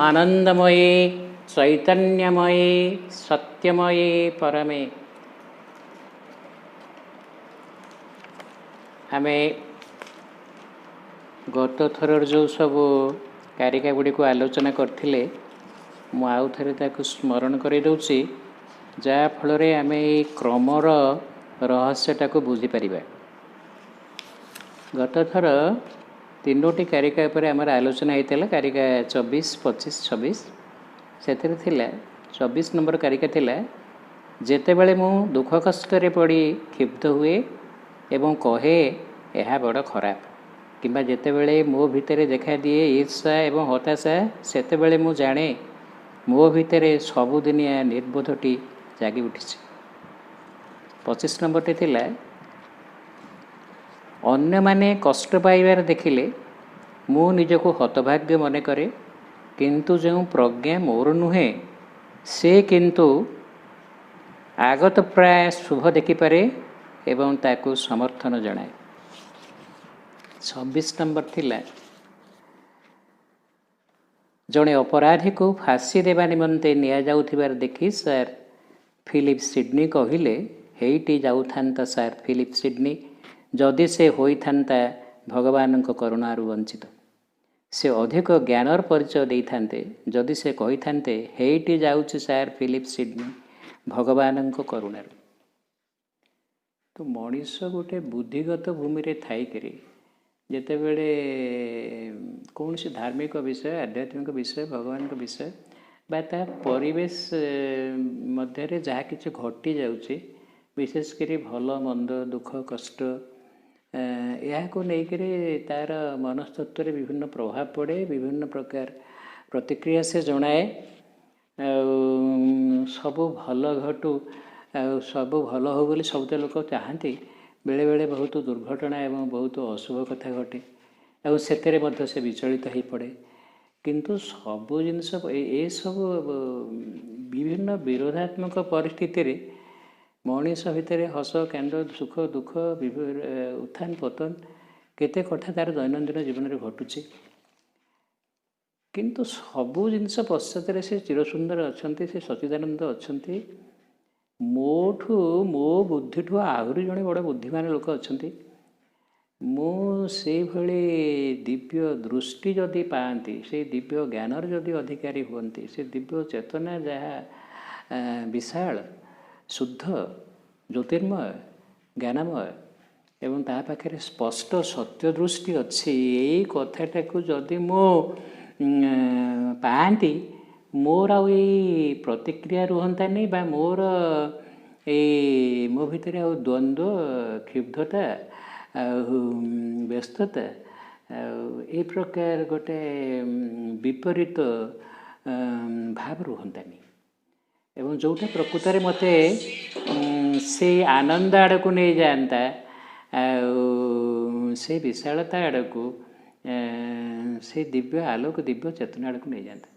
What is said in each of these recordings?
आनंदमये चैतन्यमये सत्यमये परमे आमे गत थर जो सब कारिका गुड़ी को आलोचना करथिले मु आउ थरे ताकु स्मरण करे दउची जा फलरे आमे ए क्रमर रहस्यटा को बुझी परिबा। गत थर तीनोटी कारिका पर आमर आलोचना होता कारिका 24, 25, 26 से 24 नंबर कारिका थिला जेतेबेले मु दुख कष्ट पड़ी क्षिप्त हुए एवं कहे यह बड़ खराब किंबा जेतेबेले मो भितर देखा दिए ईर्षा एवं हताशा सेतेबेले मु जाने मो भितर सबुदिनिया निर्बोधटी जागी उठी। 25 नंबर थिला अन्य माने कष्ट पाइबार देखिले मु निजको हतभाग्य मने करे किंतु जो प्रज्ञा मोर नुहे से किंतु आगत प्राय शुभ देखिपारे एवं ताकू समर्थन जनाए। 26 नंबर थिला जड़े अपराधी को फांसी देवा निमंते निया जाउथिबार देखि सर फिलिप सिडनी कहिले हेइटी जाउथांता सर फिलिप सिडनी जदि से होइथांता भगवान करुणार वंचित से अधिक ज्ञानर परिचय देइथांते जदि से कहिथांते हेइटी जाउछि सर फिलिप सिडनी भगवान करुणार। तो मनीष गोटे बुद्धिगत भूमि रे थाई करी जेतेबेले कौन सी धार्मिक विषय आध्यात्मिक विषय भगवान विषय बा ता परिवेश मध्य जहाँ किसी घटी जाउछि विशेषकर भल मंद दुख कष्ट या को लेकर तार मनस्तत्व रे विभिन्न प्रभाव पड़े विभिन्न प्रकार प्रतिक्रिया से जनाए सब भल घटू सब भल हो बोली सब लोक चाहती बेले बेले बहुत दुर्घटना एवं बहुत अशुभ कथा घटे और से से विचलित हो पड़े किंतु सबू जिनस ये सब विभिन्न विरोधात्मक परिस्थिति रे मनीष भितर हस कांद सुख दुख उत्थान पतन केते कथा तार दैनंदिन जीवन में घटुची किंतु सबू जिनस पश्चात से चिरसुंदर अच्छा से सच्चिदानंद अच्छा मोठू मो बुद्धि ठू आहरी जड़े बड़ बुद्धिमान लोक अच्छा मु से भली दिव्य दृष्टि जदि पाती से दिव्य ज्ञानर जदि अधिकारी हुंती से दिव्य चेतना जहाँ विशाल शुद्ध ज्योतिर्मय ज्ञानमय एवं ता पाखे स्पष्ट सत्य दृष्टि अच्छी यही कथाटा को जदि मो पाती मोर आ प्रतिक्रिया रुहंता नहीं बा मोर मो भितर आ द्वंद्व क्षुब्धता व्यस्तता ए प्रकार गोटे विपरीत भाव रुहंतानी एवं जोटा प्रकृत में मते से आनंद आड़ को नहीं जानता से विशालता आड़ को से दिव्य आलोक दिव्य चेतना आड़ को नहीं जानता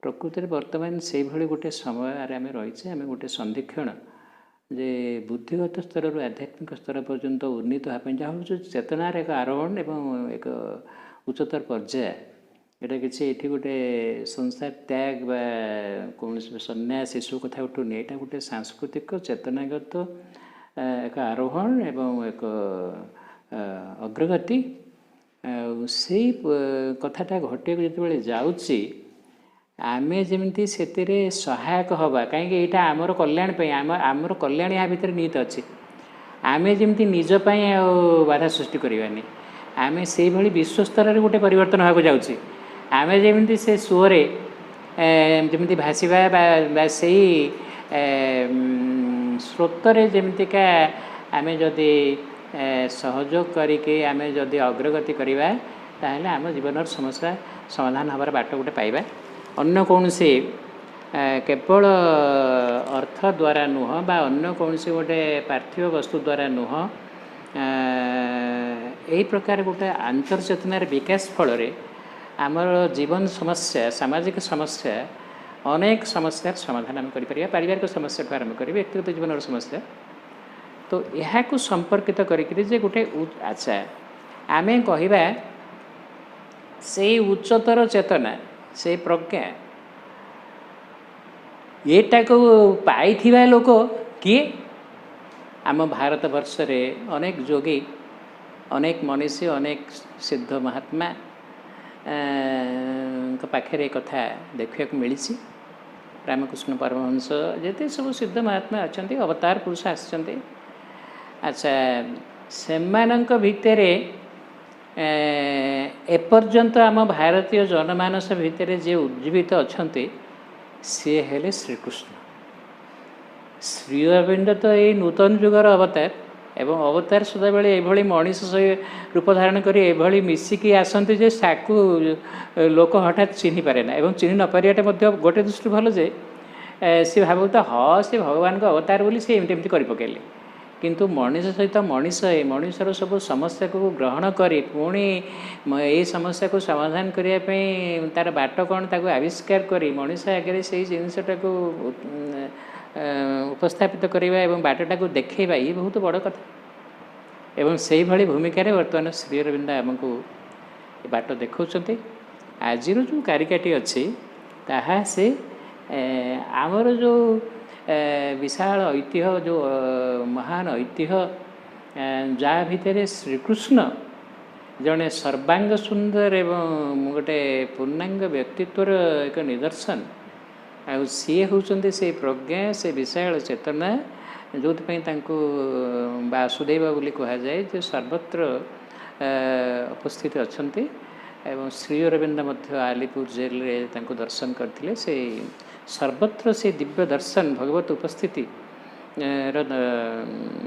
प्रकृत में वर्तमान से भली गोटे समय आम रही आम गोटे संधिक्षण जे बुद्धिगत स्तर रू आध्यात्मिक स्तर पर्यंत उन्नीत होगा जहाँ चेतनार एक आरोहण एवं एक उच्चतर पर्याय एटा किसी ये गोटे संसार त्याग बा कौन सन्यास शिशु कथा उठुनि यहाँ गोटे सांस्कृतिक चेतनागत एक आरोहण एवं एक अग्रगति से कथाटा घटे जो जाऊँगी आमे जमी से सहायक हवा कहीं यहाँ आमर कल्याण आमर कल्याण या भितर निहित अच्छी आमे जमी निजपाई बाधा सृष्टि करवानी आमे से भली विश्व स्तर में गोटे परिवर्तन होगा जाऊँगी आमे जमी से सुअरे जमी भाषा से स्रोतरे जमीका आम जदि सहयोग करके आम जदि अग्रगति करवा ताहले आम जीवन समस्या समाधान हबार बाट गोटे पाइबा अन्य कौन से केवल अर्थ द्वारा नुह बा अन्य कौन से गोटे पार्थिव वस्तु द्वारा नुह यही प्रकार गोटे आंतरचेतनार विकास फल आमर जीवन समस्या सामाजिक समस्या अनेक समस्यार समाधान आम करिपरिया पारिवारिक समस्या आरंभ करी व्यक्तिगत जीवन समस्या तो यहाँ को संपर्कित करिकरी जे गोटे अच्छा आमे कहिबा से उच्चतर चेतना से प्रज्ञा एटा को पाइथिबा लोक किए आम भारत वर्ष रे अनेक जोगी अनेक मनीषी अनेक सिद्ध महात्मा पाखे कथा देखा मिली रामकृष्ण परमहंस जिते सब सिद्ध महात्मा अच्छा अवतार पुरुष आसचंती अच्छा सेमानंक भितरे एपर्यंत आम भारतीय जनमानस भितर जे उज्जीवित अच्छा सी हेले श्रीकृष्ण श्री अरविंद तो ये नूतन जुगर अवतार एवं अवतार सदाबले ये मनीष रूप धारण कर मिसिकी आसती जे साकू लोक हठात चिन्ह पारे ना एवं चिन्ह न पारियाटा गोटे दृष्टि भल जे सी भाव तो हाँ से भगवान को अवतार बोली से एमती कर पकेले किंतु मनीष सहित मनीषर सब समस्या को ग्रहण करी पुणी ये समस्या को समाधान करने तार बाट कौन ताको आविष्कार करी मनीष आगे से जिनसटा को उपस्थापित करवा एवं बाटटा को देखा ये बहुत बड़ कथा एवं से भाई भूमिका बर्तमान श्री अरविंद आमको बाट देखा आज जो कारिकाटी अच्छी ताहा से आमर जो विशाल ऐतिह्य जो महान ऐतिह्य जहाँ भितर श्रीकृष्ण जड़े सर्वांग सुंदर एवं गोटे पूर्णांग व्यक्तित्वर एक निदर्शन आ सी होती से प्रज्ञा से विशाल चेतना जो वासुदेव बोली कह जाए जो सर्वत्र उपस्थित अच्छा एवं श्री अरविंद आलीपुर जेल रे दर्शन करते से सर्वत्र से दिव्य दर्शन भगवत उपस्थिति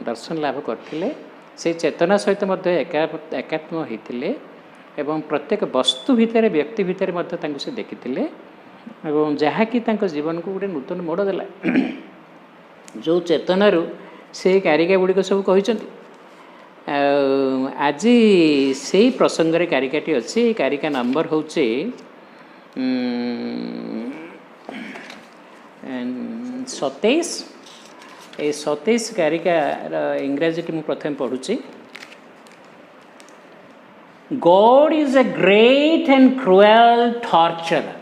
दर्शन लाभ करते से चेतना सहित एकात्म होते एवं प्रत्येक वस्तु भितर व्यक्ति भितर से देखी एवं जहाँकि जीवन को गोटे नूतन मोड़ देला जो चेतनारू से कारिका गुड़िक सब कही आज से प्रसंग रे कारिकाटी अच्छी कारिका नंबर हूँ 27 ए 27 कारिकार इंग्राजी मुझे प्रथम पढ़ुची God is a great and cruel torture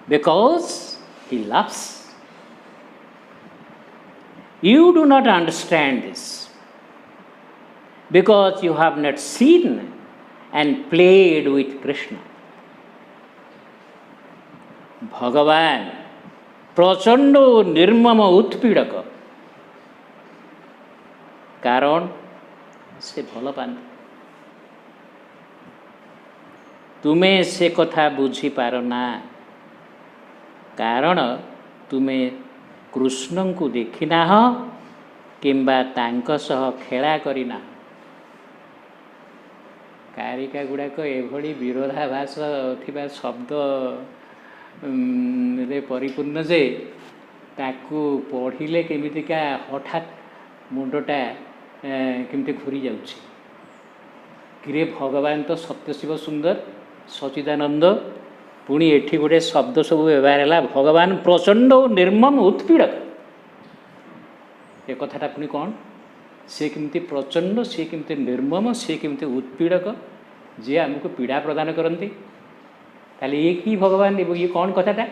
because he loves. You do not understand this because you have not seen and played with Krishna. भगवान प्रचंड निर्मम उत्पीड़क कारण से भल पाते तुम्हें से कथा बुझी पार ना कारण तुम्हें कृष्ण को देखिना किंबा तांक सह खेला करिना कारिका गुड़ाक एभली विरोधाभास थिबा शब्द रे परिपूर्ण जे ताकू पढ़िले केमितिका हठात मुंडटा केमती घूरी जाउछि किरे भगवान तो सत्यशिव सुंदर सचिदानंद पुणी एठी गोटे शब्द सब व्यवहार है भगवान प्रचंड निर्मम उत्पीड़क एक कथाटा पुणी कौन सी केमती प्रचंड सी केमती निर्मम सी केमती उत्पीड़क जी आमको पीड़ा प्रदान करती ताले ये कि भगवान ये कौन कथाटा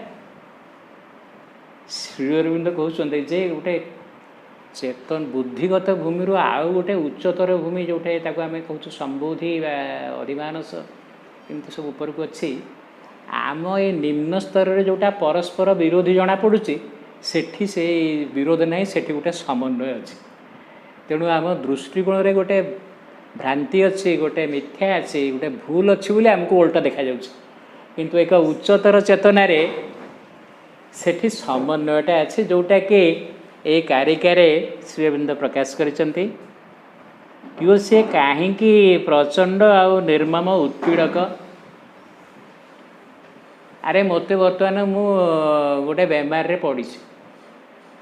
श्री अरविंद कहते जे गोटे चेतन बुद्धिगत भूमि आउ गोटे उच्चतर भूमि जोटे आम कहूँ संबोधि अधिमानस एमती सब ऊपर को अच्छी आम ये निम्न स्तर रे जोटा परस्पर विरोधी जना पड़ुची सेठी से विरोध नहीं सेठी गोटे समन्वय अच्छी तेणु आम दृष्टिकोण रे गोटे भ्रांति अच्छी गोटे मिथ्या अच्छी गोटे भूल अच्छी बोले आमको उल्टा देखा जाउछि किंतु एक उच्चतर चेतना रे सेठी समन्वयटा अच्छी जोटा कि ए कारिकार श्री अरविंद प्रकाश करिसंती कि से कहीं प्रचंड आउ निर्मम उत्पीड़क अरे मत बर्तमान मु गोटे बेमार रे पड़ी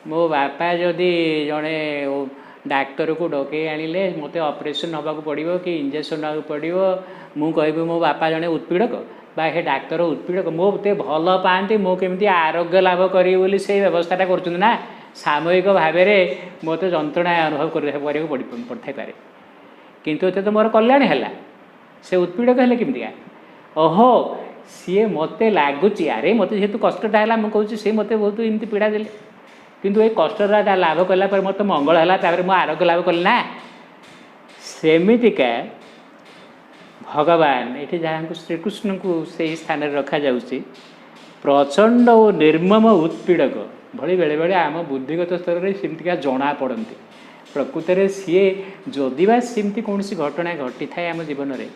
मो बापा जदि जड़े डाक्तर को डके आनिले मत ऑपरेशन होगा पड़ो कि इंजेक्शन होगा पड़ो मु कहबी मो बापा जड़े उत्पीड़क बा हे डाक्तर उत्पीड़क मोते भल पाती मो केमती आरोग्य लाभ करी बोली से व्यवस्थाटा कर ना सामयिक भाव में मत जंत्रणा अनुभव पड़ता पारे किंतु ये तो मोर कल्याण है से उत्पीड़क है केमतिका ओहो सी मत लगुच अरे मत जेहतु कष्टा है मुझे सी मत बहुत एमती पीड़ा देले किंतु ये कष्टा लाभ कलापर मत मंगल है मुझे आरोग्य लाभ कली ना सेमितिका भगवान ये जहाँ श्रीकृष्ण को से स्थान रखा जाउछि प्रचंड और निर्मम उत्पीड़क भली बेले बेले आम बुद्धिगत स्तर में सेमतिका जना पड़ती प्रकृत में सी जदिवा सेमती कौन घटना घटी थाए आम जीवन में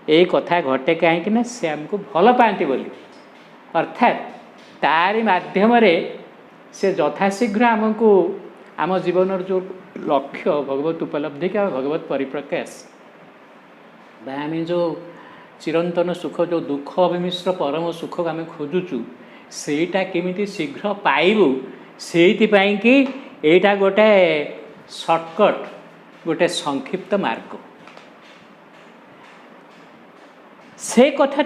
यही कथा घटे कहीं से आमको भल पाती बोली अर्थात तारी माध्यम से यथाशीघ्र आमको आम जीवन जो लक्ष्य भगवत उपलब्धि का भगवत परिप्रकाश आम जो चिरंतन सुख जो दुख अभिमिश्र परम सुख आम खोजुचु सेटा केमिति शीघ्र पाइबु सेइथिपाई कि एटा गोटे शॉर्टकट गोटे संक्षिप्त मार्ग से कथा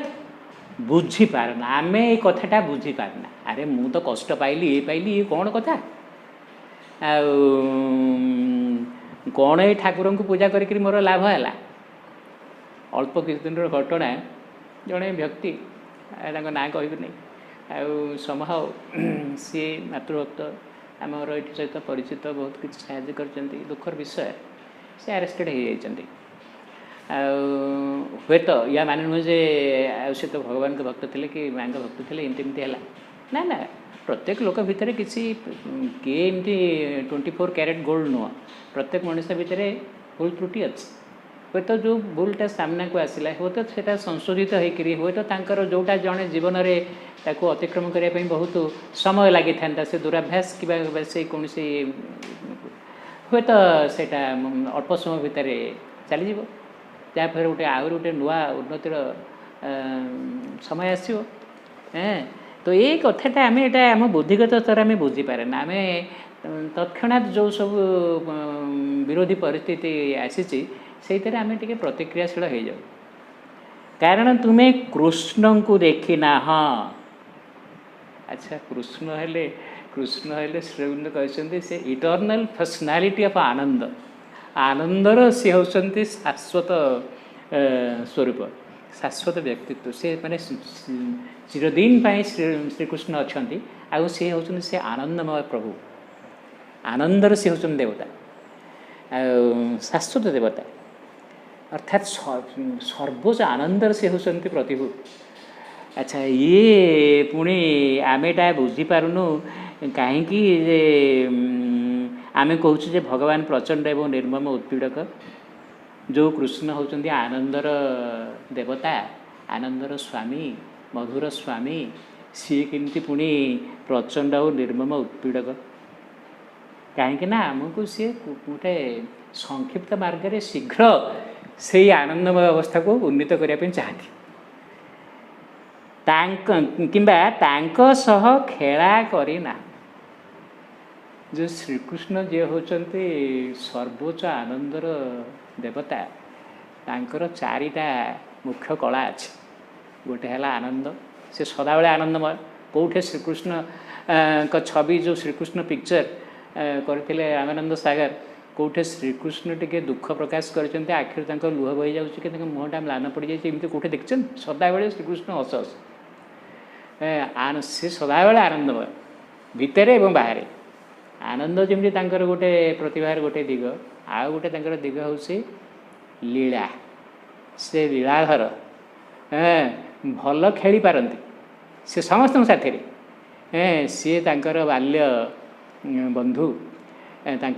बुझी पारना आम ये कथाटा बुझी पारना अरे मु तो कष्ट पाइली ये कौन कथा कौन ये ठाकुर को पूजा करी मोर लाभ है अल्प किसी दिन घटना जड़े व्यक्ति ना कह नहीं समह सी मातृभक्त आमर ये सहित परिचित बहुत किसी साहय कर दुखर विषय से आरेस्टेड हो जाती हे तो या मान नुहे जे से तो भगवान के भक्त थे कि माँ के भक्त थे एमती है ना ना प्रत्येक लोक भितर किसी किए एमती 24 कैरेट गोल्ड नुह प्रत्येक मनुष्य भितर भूल त्रुटि अच्छी हे तो जो भूलटा सामना को आसला हे तो सेटा संशोधित होकर हे तो जोटा जड़े जीवन में ताको अतिक्रम करने बहुत समय लगी था से दुराभ्यास कि से कौन हे तो सेटा अल्प समय भितर चली जाफर गोटे आहरी गोटे नुआ उन्नतिर समय आसो तो ये कथाटा आम यहाँ आम बुद्धिगत स्तर आम बुझीपारे ना आम तत्क्षणात जो सब विरोधी परिस्थिति आसी आम टे प्रतिक्रियाशील हो जाऊ कारण तुम्हें कृष्ण को देखिना हाँ अच्छा कृष्ण हेले श्रीगुंद कहते से इटर्नाल पर्सनालिटी ऑफ आनंद आनंदर सी होती शाश्वत स्वरूप शाश्वत व्यक्तित्व से माने चिरदीन श्रीकृष्ण अच्छा आउ सी होती से आनंदमय प्रभु आनंदर सी होती देवता शाश्वत देवता अर्थात सर्वोच्च आनंदर से होती प्रतिभू अच्छा ये पुणी आम एटा बुझीपारुनु कहीं आम कहूँ भगवान प्रचंड एवं निर्मम उत्पीड़क जो कृष्ण होती आनंदर देवता आनंदर स्वामी मधुर स्वामी सी केमती पुणी प्रचंड और निर्मम उत्पीड़क कहीं आमको सी गोटे संक्षिप्त मार्ग में शीघ्र से आनंदमय अवस्था को उन्नीत करने चाहती किंबा सह खेला करना जो श्रीकृष्ण जी होचंती सर्वोच्च आनंदर देवता तांकर चारिटा मुख्य कला अच्छे गोटे है आनंद से सदाबले आनंदमय कौटे श्रीकृष्ण का छवि जो श्रीकृष्ण पिक्चर करते रामानंद सागर कौटे श्रीकृष्ण टे दुख प्रकाश करते आखिर लुह बही जाऊँगी कि मुहटा म्लान पड़ जाए एमती कौटे देखते सदाबले श्रीकृष्ण हस हस से सदाबले आनंदमय भितर एवं बाहर आनंद जमी गोटे प्रतिभार गोटे दिग आउ गोटे दिग हूँ लीला से लीलाधर भल खेली पारती से समस्त साथी सी बाल्य बंधु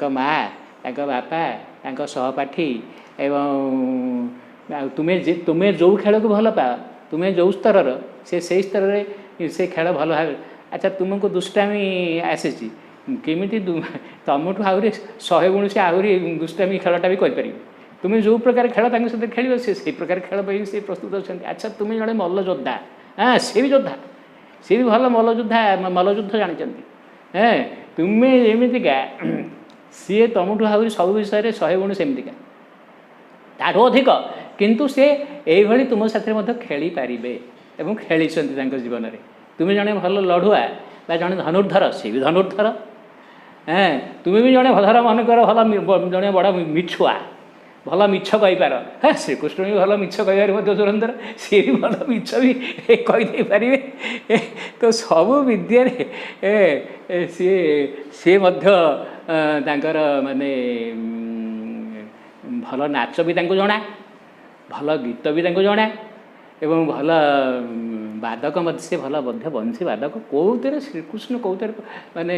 माँ बापा सहपाठी एवं तुम्हें जो खेल को भल पा तुम्हें जो स्तर से स्तर से खेल भल भाव अच्छा तुमको दुष्टामी आसी केमिति तुमठू आहरी 100 गुण से आहरी दुष्टामी खेलटा भी कहीपर तुम्हें जो प्रकार खेल सहित खेल से प्रकार खेल से प्रस्तुत अच्छा अच्छा तुम्हें जड़े मल्ल योद्धा हाँ सी भी योद्धा सी भी भल मल्लयुद्ध जानते तुम्हें एमतीका सी तुमठू आहरी सब विषय 100 गुण सेमतिका ताठू अधिक किंतु से यही तुम साथ खेली पारे एवं खेली जीवन में तुम्हें जड़े भल लड़ुआ जड़े धनुर्धर सी भी धनुर्धर तुम्हें भी जड़े धर मन कर भल जड़े बड़ा मिछुआ ଭଲ ମିଛ କହିପାର। ହଁ ଶ୍ରୀକୃଷ୍ଣ ବି ଭଲ ମିଛ କହିବାରେ ମଧ୍ୟ ଧୁରନ୍ଧର, ସିଏ ବି ଭଲ ମିଛ ବି କହିଦେଇପାରିବେ। ତ ସବୁ ବିଦ୍ୟାରେ ସିଏ ସିଏ ମଧ୍ୟ ତାଙ୍କର ମାନେ ଭଲ ନାଚ ବି ତାଙ୍କୁ ଜଣା, ଭଲ ଗୀତ ବି ତାଙ୍କୁ ଜଣା, ଏବଂ ଭଲ ବାଦକ ମଧ୍ୟ ସେ ଭଲ ମଧ୍ୟ ବଂଶୀ ବାଦକ। କେଉଁଥିରେ ଶ୍ରୀକୃଷ୍ଣ କେଉଁଥିରେ ମାନେ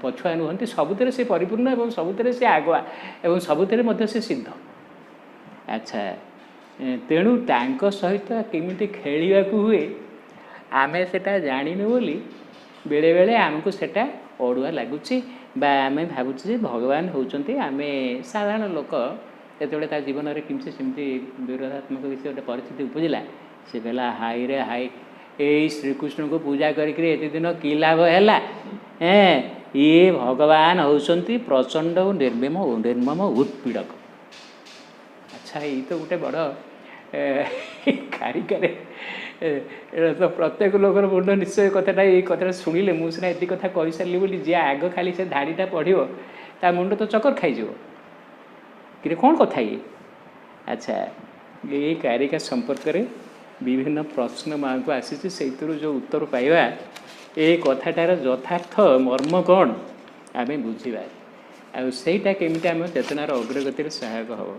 ପଛୁଆ ନୁହନ୍ତି, ସବୁଥିରେ ସେ ପରିପୂର୍ଣ୍ଣ ଏବଂ ସବୁଥିରେ ସେ ଆଗୁଆ ଏବଂ ସବୁଥିରେ ମଧ୍ୟ ସେ ସିଦ୍ଧ। ଆଚ୍ଛା, ତେଣୁ ତାଙ୍କ ସହିତ କେମିତି ଖେଳିବାକୁ ହୁଏ ଆମେ ସେଟା ଜାଣିନୁ ବୋଲି ବେଳେବେଳେ ଆମକୁ ସେଟା ଅଡ଼ୁଆ ଲାଗୁଛି, ବା ଆମେ ଭାବୁଛୁ ଯେ ଭଗବାନ ହେଉଛନ୍ତି ଆମେ ସାଧାରଣ ଲୋକ। ଯେତେବେଳେ ତା ଜୀବନରେ କେମିତି ସେମିତି ବିରୋଧାତ୍ମକ କିଛି ଗୋଟେ ପରିସ୍ଥିତି ଉପୁଜିଲା, ସେ କହିଲା ହାଇରେ ହାଇ, ଏଇ ଶ୍ରୀକୃଷ୍ଣଙ୍କୁ ପୂଜା କରିକିରି ଏତେ ଦିନ କି ଲାଭ ହେଲା? ଇଏ ଭଗବାନ ହେଉଛନ୍ତି ପ୍ରଚଣ୍ଡ ଓ ନିର୍ମମ ଉତ୍ପୀଡ଼କ। ଆଚ୍ଛା, ଏଇ ତ ଗୋଟେ ବଡ଼ କାରିକାରେ ଏଇଟା ତ ପ୍ରତ୍ୟେକ ଲୋକର ମୁଣ୍ଡ ନିଶ୍ଚୟ କଥାଟା, ଏଇ କଥାଟା ଶୁଣିଲେ ମୁଁ ସିନା ଏତିକି କଥା କହିସାରିଲି ବୋଲି ଯିଏ ଆଗ ଖାଲି ସେ ଧାଡ଼ିଟା ପଢ଼ିବ ତା ମୁଣ୍ଡ ତ ଚକର ଖାଇଯିବ କିରେ କ'ଣ କଥା ଇଏ। ଆଚ୍ଛା, ଏଇ କାରିକା ସମ୍ପର୍କରେ ବିଭିନ୍ନ ପ୍ରଶ୍ନ ମା'ଙ୍କୁ ଆସିଛି, ସେଇଥିରୁ ଯେଉଁ ଉତ୍ତର ପାଇବା ଏ କଥାଟାର ଯଥାର୍ଥ ମର୍ମ କ'ଣ ଆମେ ବୁଝିବା, ଆଉ ସେଇଟା କେମିତି ଆମ ଚେତନାର ଅଗ୍ରଗତିରେ ସହାୟକ ହେବ।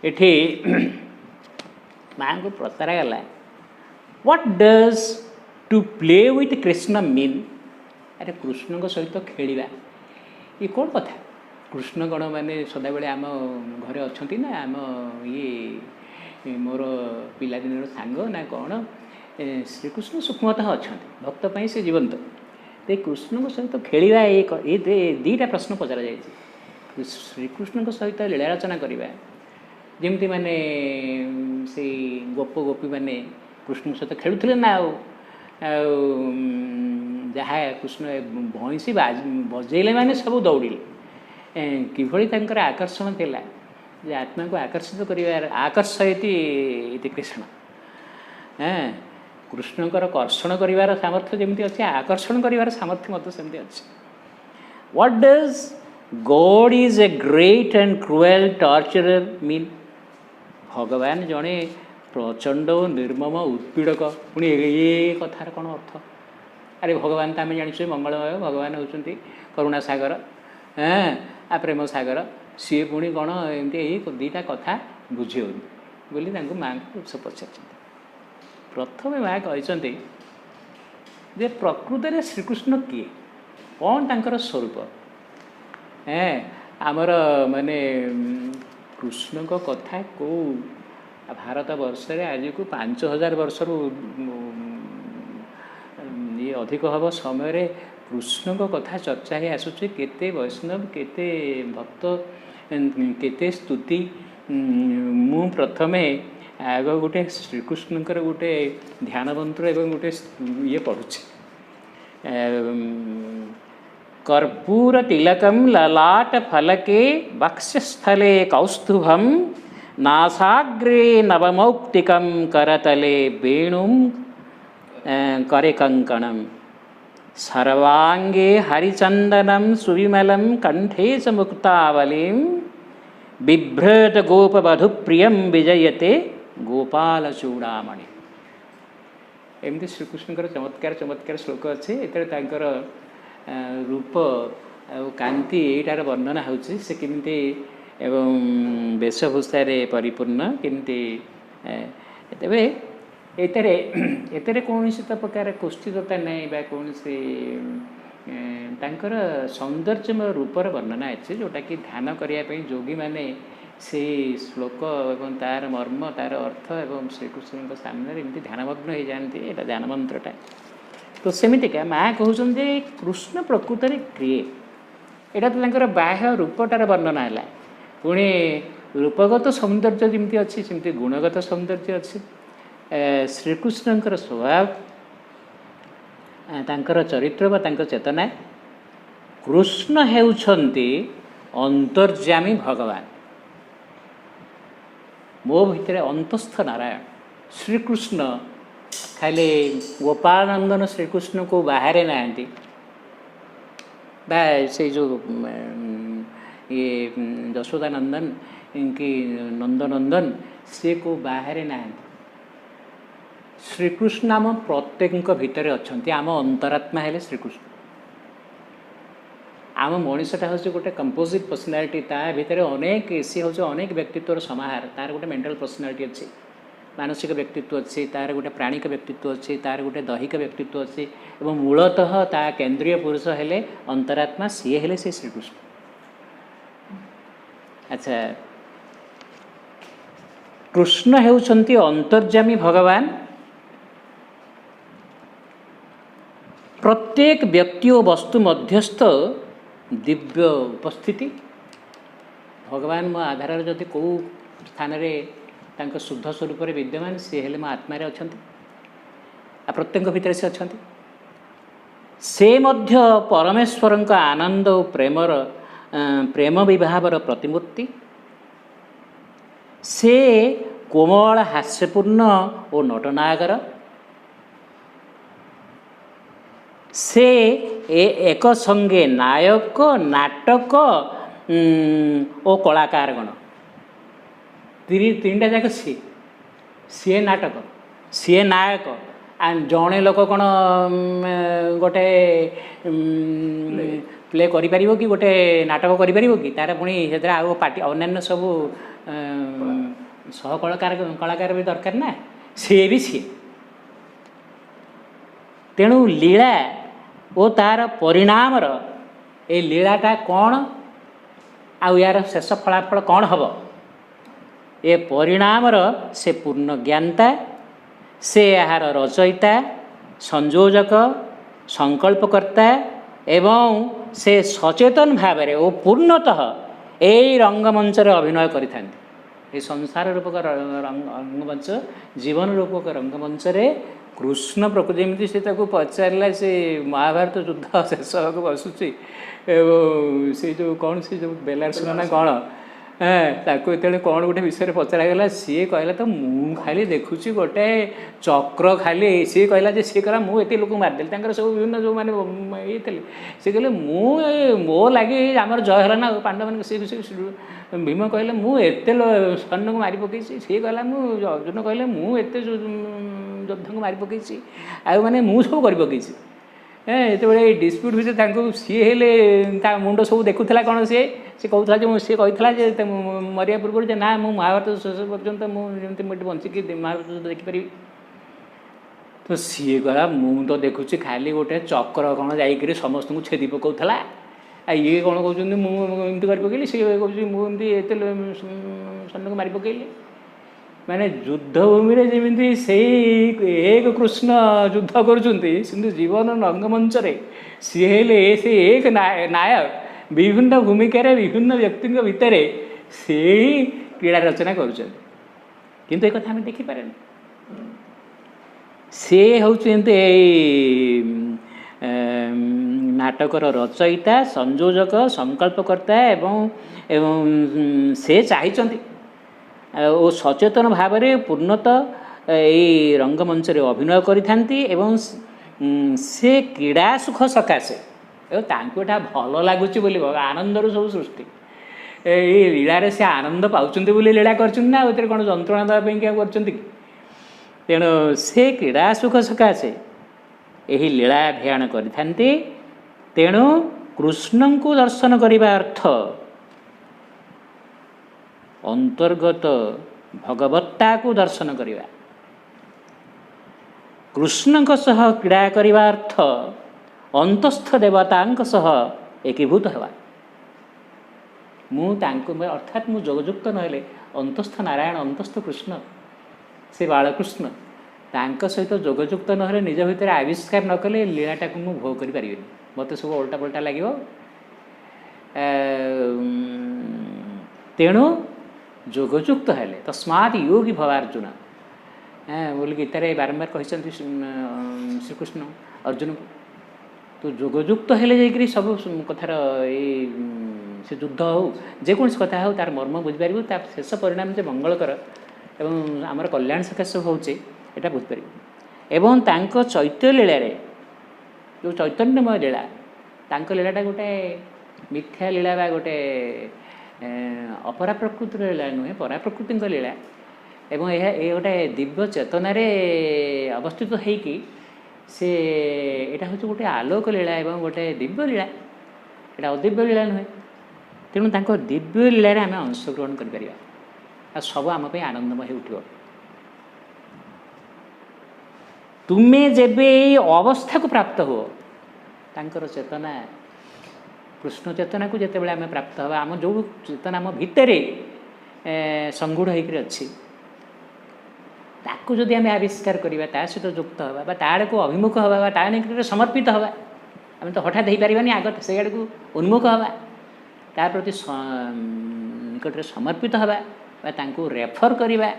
ଏଠି ମା'ଙ୍କୁ ପଚରାଗଲା, what does to play with Krishna mean? ଆରେ କୃଷ୍ଣଙ୍କ ସହିତ ଖେଳିବା ଇଏ କ'ଣ କଥା? କୃଷ୍ଣ କ'ଣ ମାନେ ସଦାବେଳେ ଆମ ଘରେ ଅଛନ୍ତି ନା ଆମ ମୋର ପିଲାଦିନର ସାଙ୍ଗ ନା କ'ଣ? ଶ୍ରୀକୃଷ୍ଣ ସୂକ୍ଷ୍ମତଃ ଅଛନ୍ତି, ଭକ୍ତ ପାଇଁ ସେ ଜୀବନ୍ତ। ତ କୃଷ୍ଣଙ୍କ ସହିତ ଖେଳିବା ଏ ଦୁଇଟା ପ୍ରଶ୍ନ ପଚରାଯାଇଛି। ଶ୍ରୀକୃଷ୍ଣଙ୍କ ସହିତ ଲୀଳା ରଚନା କରିବା, ଯେମିତି ମାନେ ସେଇ ଗୋପୀ ମାନେ କୃଷ୍ଣଙ୍କ ସହିତ ଖେଳୁଥିଲେ ନା, ଆଉ ଯାହା କୃଷ୍ଣ ବଇଁଶୀ ବଜେଇଲେ ମାନେ ସବୁ ଦୌଡ଼ିଲେ। କିଭଳି ତାଙ୍କର ଆକର୍ଷଣ ଥିଲା ଯେ ଆତ୍ମାକୁ ଆକର୍ଷିତ କରିବାର, ଆକର୍ଷୟତି ଇତି କୃଷ୍ଣ। କୃଷ୍ଣଙ୍କର କର୍ଷଣ କରିବାର ସାମର୍ଥ୍ୟ ଯେମିତି ଅଛି, ଆକର୍ଷଣ କରିବାର ସାମର୍ଥ୍ୟ ମଧ୍ୟ ସେମିତି ଅଛି। What does God is a great and cruel torturer mean? ଭଗବାନ ଜଣେ ପ୍ରଚଣ୍ଡ ଓ ନିର୍ମମ ଉତ୍ପୀଡ଼କ। ପୁଣି ଏ କଥାର କ'ଣ ଅର୍ଥ? ଆରେ ଭଗବାନ ତ ଆମେ ଜାଣିଛୁ ମଙ୍ଗଳମୟ, ଭଗବାନ ହେଉଛନ୍ତି କରୁଣା ସାଗର, ପ୍ରେମ ସାଗର। ସିଏ ପୁଣି କ'ଣ ଏମିତି ଏଇ ଦୁଇଟା କଥା ବୁଝି ହେଉନି ବୋଲି ତାଙ୍କୁ ମା'ଙ୍କୁ ପଚାରିଛନ୍ତି। ପ୍ରଥମେ ମା' କହିଛନ୍ତି ଯେ ପ୍ରକୃତରେ ଶ୍ରୀକୃଷ୍ଣ କିଏ, କ'ଣ ତାଙ୍କର ସ୍ୱରୂପ? ଆମର ମାନେ କୃଷ୍ଣଙ୍କ କଥା କେଉଁ ଭାରତ ବର୍ଷରେ ଆଜିକୁ 5000 ବର୍ଷରୁ ଇଏ ଅଧିକ ହେବ ସମୟରେ କୃଷ୍ଣଙ୍କ କଥା ଚର୍ଚ୍ଚା ହେଇ ଆସୁଛି। କେତେ ବୈଷ୍ଣବ, କେତେ ଭକ୍ତ, କେତେ ସ୍ତୁତି। ମୁଁ ପ୍ରଥମେ ଆଗ ଗୋଟେ ଶ୍ରୀକୃଷ୍ଣଙ୍କର ଗୋଟେ ଧ୍ୟାନ ମନ୍ତ୍ର ଏବଂ ଗୋଟେ ଇଏ ପଢ଼ୁଛି। କର୍ପୂର ତିଲକಂ ଲଲାଟ ଫଲକେ ବକ୍ଷಸ್ಥলে କୌସ୍ତୁଭಂ ନାସାଗ୍ରେ ନବମୌକ୍ତିକಂ କରତଲେ ବେଣୁಂ करे कंकणम सर्वांगे हरिचंदनम सुविमलम कंठे च मुक्तावलीम बिभ्रत गोपवधु प्रियम विजयते गोपाल चूड़ामणि। एमती श्रीकृष्णकर चमत्कार चमत्कार श्लोक अच्छे। एतर रूप कांति एटार वर्णना होछि, से केमती एवं वेशभूषा परिपूर्ण केमती। तेबे एतरे कौनसी प्रकार कुष्ठितता नहीं बा कौनसी तांकर सौंदर्यमय रूपर वर्णना अच्छे, जोटा कि ध्यान करने जोगी माने से श्लोक एवं तार मर्म तार अर्थ एवं श्रीकृष्ण सामने एमती ध्यानमग्न हो जाती है ध्यान मंत्रटा। तो सेमितिका माँ कहते कृष्ण प्रकृत किए, यहाँ तो बाह्य रूपटार वर्णना है। पुणी रूपगत सौंदर्य जमी अच्छी सेमती गुणगत सौंदर्य अच्छी। श्रीकृष्णकर स्वभाव, तांकर चरित्र व तांकर चेतना। कृष्ण हेउछन्ति अंतर्यामी भगवान, मो भितर अंतस्थ नारायण। श्रीकृष्ण खाली गोपालनंदन श्रीकृष्ण को बाहर नहांती बा से जो ये यशोदानंदन कि नंदनंदन सी को बाहर ना श्रीकृष्ण आम प्रत्येक भितर अच्छा आम अंतरात्मा है श्रीकृष्ण आम मनीषटा हूँ गोटे कंपोजिट पर्सनालीटी ता भितर अनेक सी हूँ अनेक व्यक्तित्वर समाहार तार गोटे मेंटल पर्सनालीटी अच्छी मानसिक व्यक्तित्व अच्छी तार गोटे प्राणिक व्यक्तित्व अच्छी तार गोटे दैहिक व्यक्तित्व अच्छी और मूलतः ता केंद्रीय पुरुष हेले अंतरात्मा सी हेले से श्रीकृष्ण। अच्छा कृष्ण हेउछन्ति अंतर्यामी भगवान प्रत्येक व्यक्ति और वस्तु मध्यस्थ दिव्य उपस्थिति भगवान मो आधार जदि कौ स्थान तांको शुद्ध स्वरूप विद्यमान सी हेले मो आत्मा अच्छा प्रत्येक भितर से अच्छा से मध्य परमेश्वर आनंद और प्रेमर प्रेम विभावर प्रतिमूर्ति से कोमल हास्यपूर्ण और नटनागर से एक संगे नायक नाटक और कलाकारगण तीन टा जाक सी नाटक सी नायक जड़े लोक कौन गोटे प्ले करि कि गोटे नाटक करि कि तार पुणी से पार्टी अन्य सब सह कलाकार भी दरकार ना सी भी सी तेणु लीला और तार परिणामर ए लीलाटा कौन आ यार शेष फलाफल कौन हम ए परिणामर से पूर्ण ज्ञानता से यार रचयिता संयोजक संकल्पकर्ता एवं से सचेतन भाव में और पूर्णतः यही रंगमंच अभिनय करें संसार रूपक रंगमंच जीवन रूपक रंगमंच कृष्ण प्रकृति जमी से पचारा से महाभारत युद्ध शेष होगा बसुची से जो कौन से जो बेलारसुना ना कौन ताको ये कौन गोटे विषय पचरागला सी कहला तो मु खाली देखुची गोटे चक्र खाली सी कहला सी कहला मुझे लोक मारिदेली सब विभिन्न जो मैंने ये सी कहले मो लगे आमर जय है ना पांडव मान सी भीम कहले मुझे सैन्य को मारी पकई सी कहला मुझे अर्जुन कहले मुझे योद्धा को मारी पकई आउ मैंने मुझे सब कर पकई जो डिस्प्यूट भितर सी हेले मुंड सब देखुला कौन सी कहूला सी कहला मरिया पूर्व ना मु महाभारत शेष पर्यंत मुझे बंचिकी महाभारत देखिपारि तो सी कहला मु तो देखुची खाली गोटे चक्र कौन जाइए समस्त को छेदी पकाला ये कौन कहते मुझे कर पकईली सी कहते मुझे सैन्य को मारी पकईली माने युद्ध भूमि जमी से एक कृष्ण युद्ध करुँच जीवन रंगमंच सी हेले से एक नायक विभिन्न भूमिकार विभिन्न व्यक्ति भितर से क्रीड़ा रचना करुँच किंतु एक कथा आम देखिपारे से हूँ नाटकर रचयिता संयोजक संकल्पकर्ता एवं से चाहिए और सचेतन भाव में पूर्णतः यही रंगमंच अभिनय करिथांती एवं से क्रीड़ा सुख सकाशे एटा भल लगुच बोली आनंदर सब सृष्टि ये लीला से आनंद पाँच लीला कर कौन जंत्रणा देवाई क्या कर तेणु से क्रीड़ा सुख सकाशे यही लीला अभियान करिथांती तेणु कृष्ण को दर्शन करने अर्थ अंतर्गत भगवत्ता को दर्शन करवा कृष्ण सह क्रीड़ा करने अर्थ अंतस्थ देवता सह एकीभूत हवा अर्थात मु जोगयुक्त नहले अंतस्थ नारायण अंतस्थ कृष्ण से बालकृष्ण तांक सहित जोगयुक्त नहले निज भितर आविष्कार न कले लीलाटा को भोग कर पारि मत सब उल्टा पल्टा लगे तेणु जोगयुक्त हेले तस्मात् योगी भव अर्जुन बोली गीतार बारंबार कहते श्रीकृष्ण अर्जुन को तो जोगयुक्त हेले जाकि सब कथार से युद्ध हो जेकोसी कथा हो तार मर्म बुझिपार तार शेष परिणाम जो मंगलकर एवं आमर कल्याण सकाश होचे एटा बुझिपार एवं तांको चैत्य लीला जो चैतन्यमय लीला तांको लीलाटा गोटे मिथ्या लीला बा गोटे अपरा प्रकृतिर लीला नुहे परा प्रकृति लीला एवं यह ये गोटे दिव्य चेतन अवस्थित होइकी से यहाँ हूँ गोटे आलोक लीला एवं गोटे दिव्य लीला यहाँ अदिव्य लीला नुहे तेणु तांको दिव्य लीला आम अंशग्रहण कर सब आम आनंदमय उठो तुम्हें जेबे अवस्था को प्राप्त हो तांकर चेतना कृष्ण चेतना को जिते आम प्राप्त हवा आम जो चेतना आम भितर संगूढ़ होकर अच्छी ताकू जदि आम आविष्कार करवा ता सहित युक्त हवा ताड़ को अभिमुख हवा ता निकट समर्पित हवा आम तो हठात हो पारानी आग से आड़ को उन्मुख हवा ता प्रति निकट समर्पित हवा रेफर करवा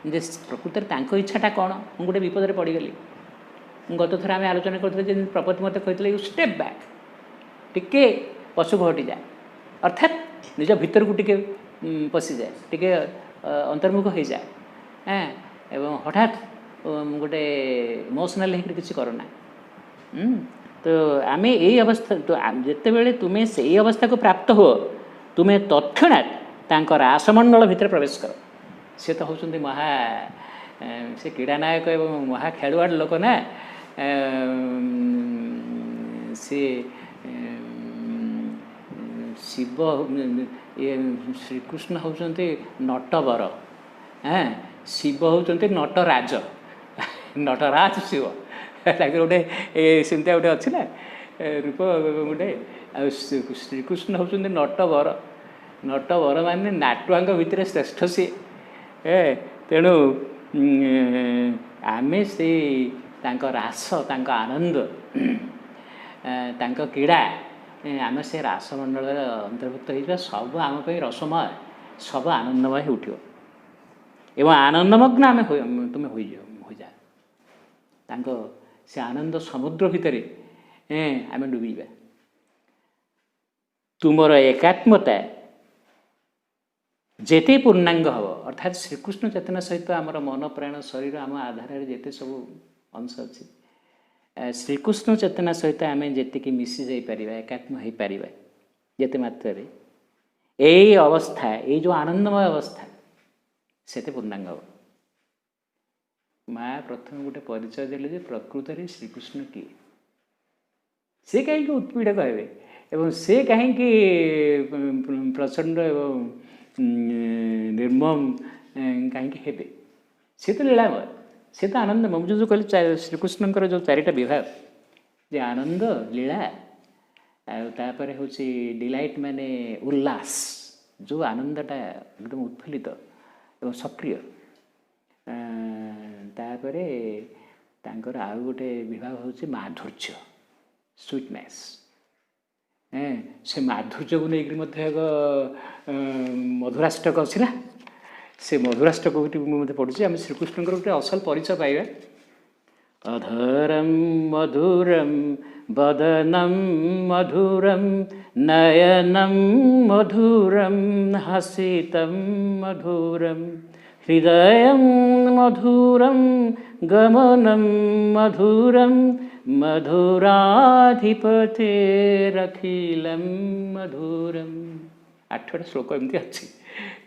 जे प्रकृति तांको इच्छाटा कौन मुझे गोटे विपद पड़गली गत थर आम आलोचना करते प्रपति मत कहते यू स्टेप बैक टिके पशु हटि जाए अर्थात निज भीतर को टिके पशि जाए टिके अंतर्मुख हो जाए एवं हठात गोटे इमोशनल होकर किसी करना तो आम यही अवस्था तो जिते बड़े तुम्हें से अवस्था को प्राप्त हो तुम्हें तत्क्षणात् तांकर रासमंडल भितर प्रवेश कर सी तो होती महा से क्रीड़ा नायक एवं महा खेलुआड़ लोक ना सी शिव ये श्रीकृष्ण होती नटवर शिव होती नटराज नटराज शिव गोटे सेमती गोटे अच्छी ना रूप गोटे श्रीकृष्ण होती नटवर नटवर मान नाटुआ भितर श्रेष्ठ सी तेणु आम से रास आनंद क्रीड़ा आम से रासमंडल अंतर्भुक्त हो सब आम रसमय सब आनंदमय उठो एवं आनंदमग्न आम तुम्हें हो जा से आनंद समुद्र भितर आम डूबा तुमर एकात्मता जेते पूर्णांग हम अर्थात श्रीकृष्ण चेतना सहित आमर मन प्राण शरीर आम आधार जेते सब अंश अच्छी श्रीकृष्ण चेतना सहित आम जी मिसी जापर एकात्म हो पार जिते मात्रा यही अवस्था ये जो आनंदमय अवस्था से पूर्णांग हम माँ प्रथम गोटे परिचय देले जे प्रकृत में श्रीकृष्ण किए से कहीं उत्पीड़ कहे एवं से कहीं प्रचंड एवं निर्मम कहीं हेबे सी तो लीलामय सी तो आनंदमय मुझे जो कहली श्रीकृष्णकर जो चारिटा विभाग जे आनंद लीला आपर हूँ डिलाइट माने उल्लास जो आनंदटा एकदम उत्फुल्लित एवं सक्रिय तापर तांकर आउ गोटे विभाग हूँ माधुर्य स्वीटनेस से माधुर्य को लेकर एक मधुराष्टक अच्छी ना से मधुराष्टक मुझे पढ़ुची आम श्रीकृष्ण गोटे असल परिचय पाइबा अधरम मधुरम वदनम मधुरम नयनम मधुरम हसितम मधुरम हृदय मधुरम गमनम मधुरम मधुराधिपतेरखिलम मधुरम 8टा श्लोक एमती अच्छी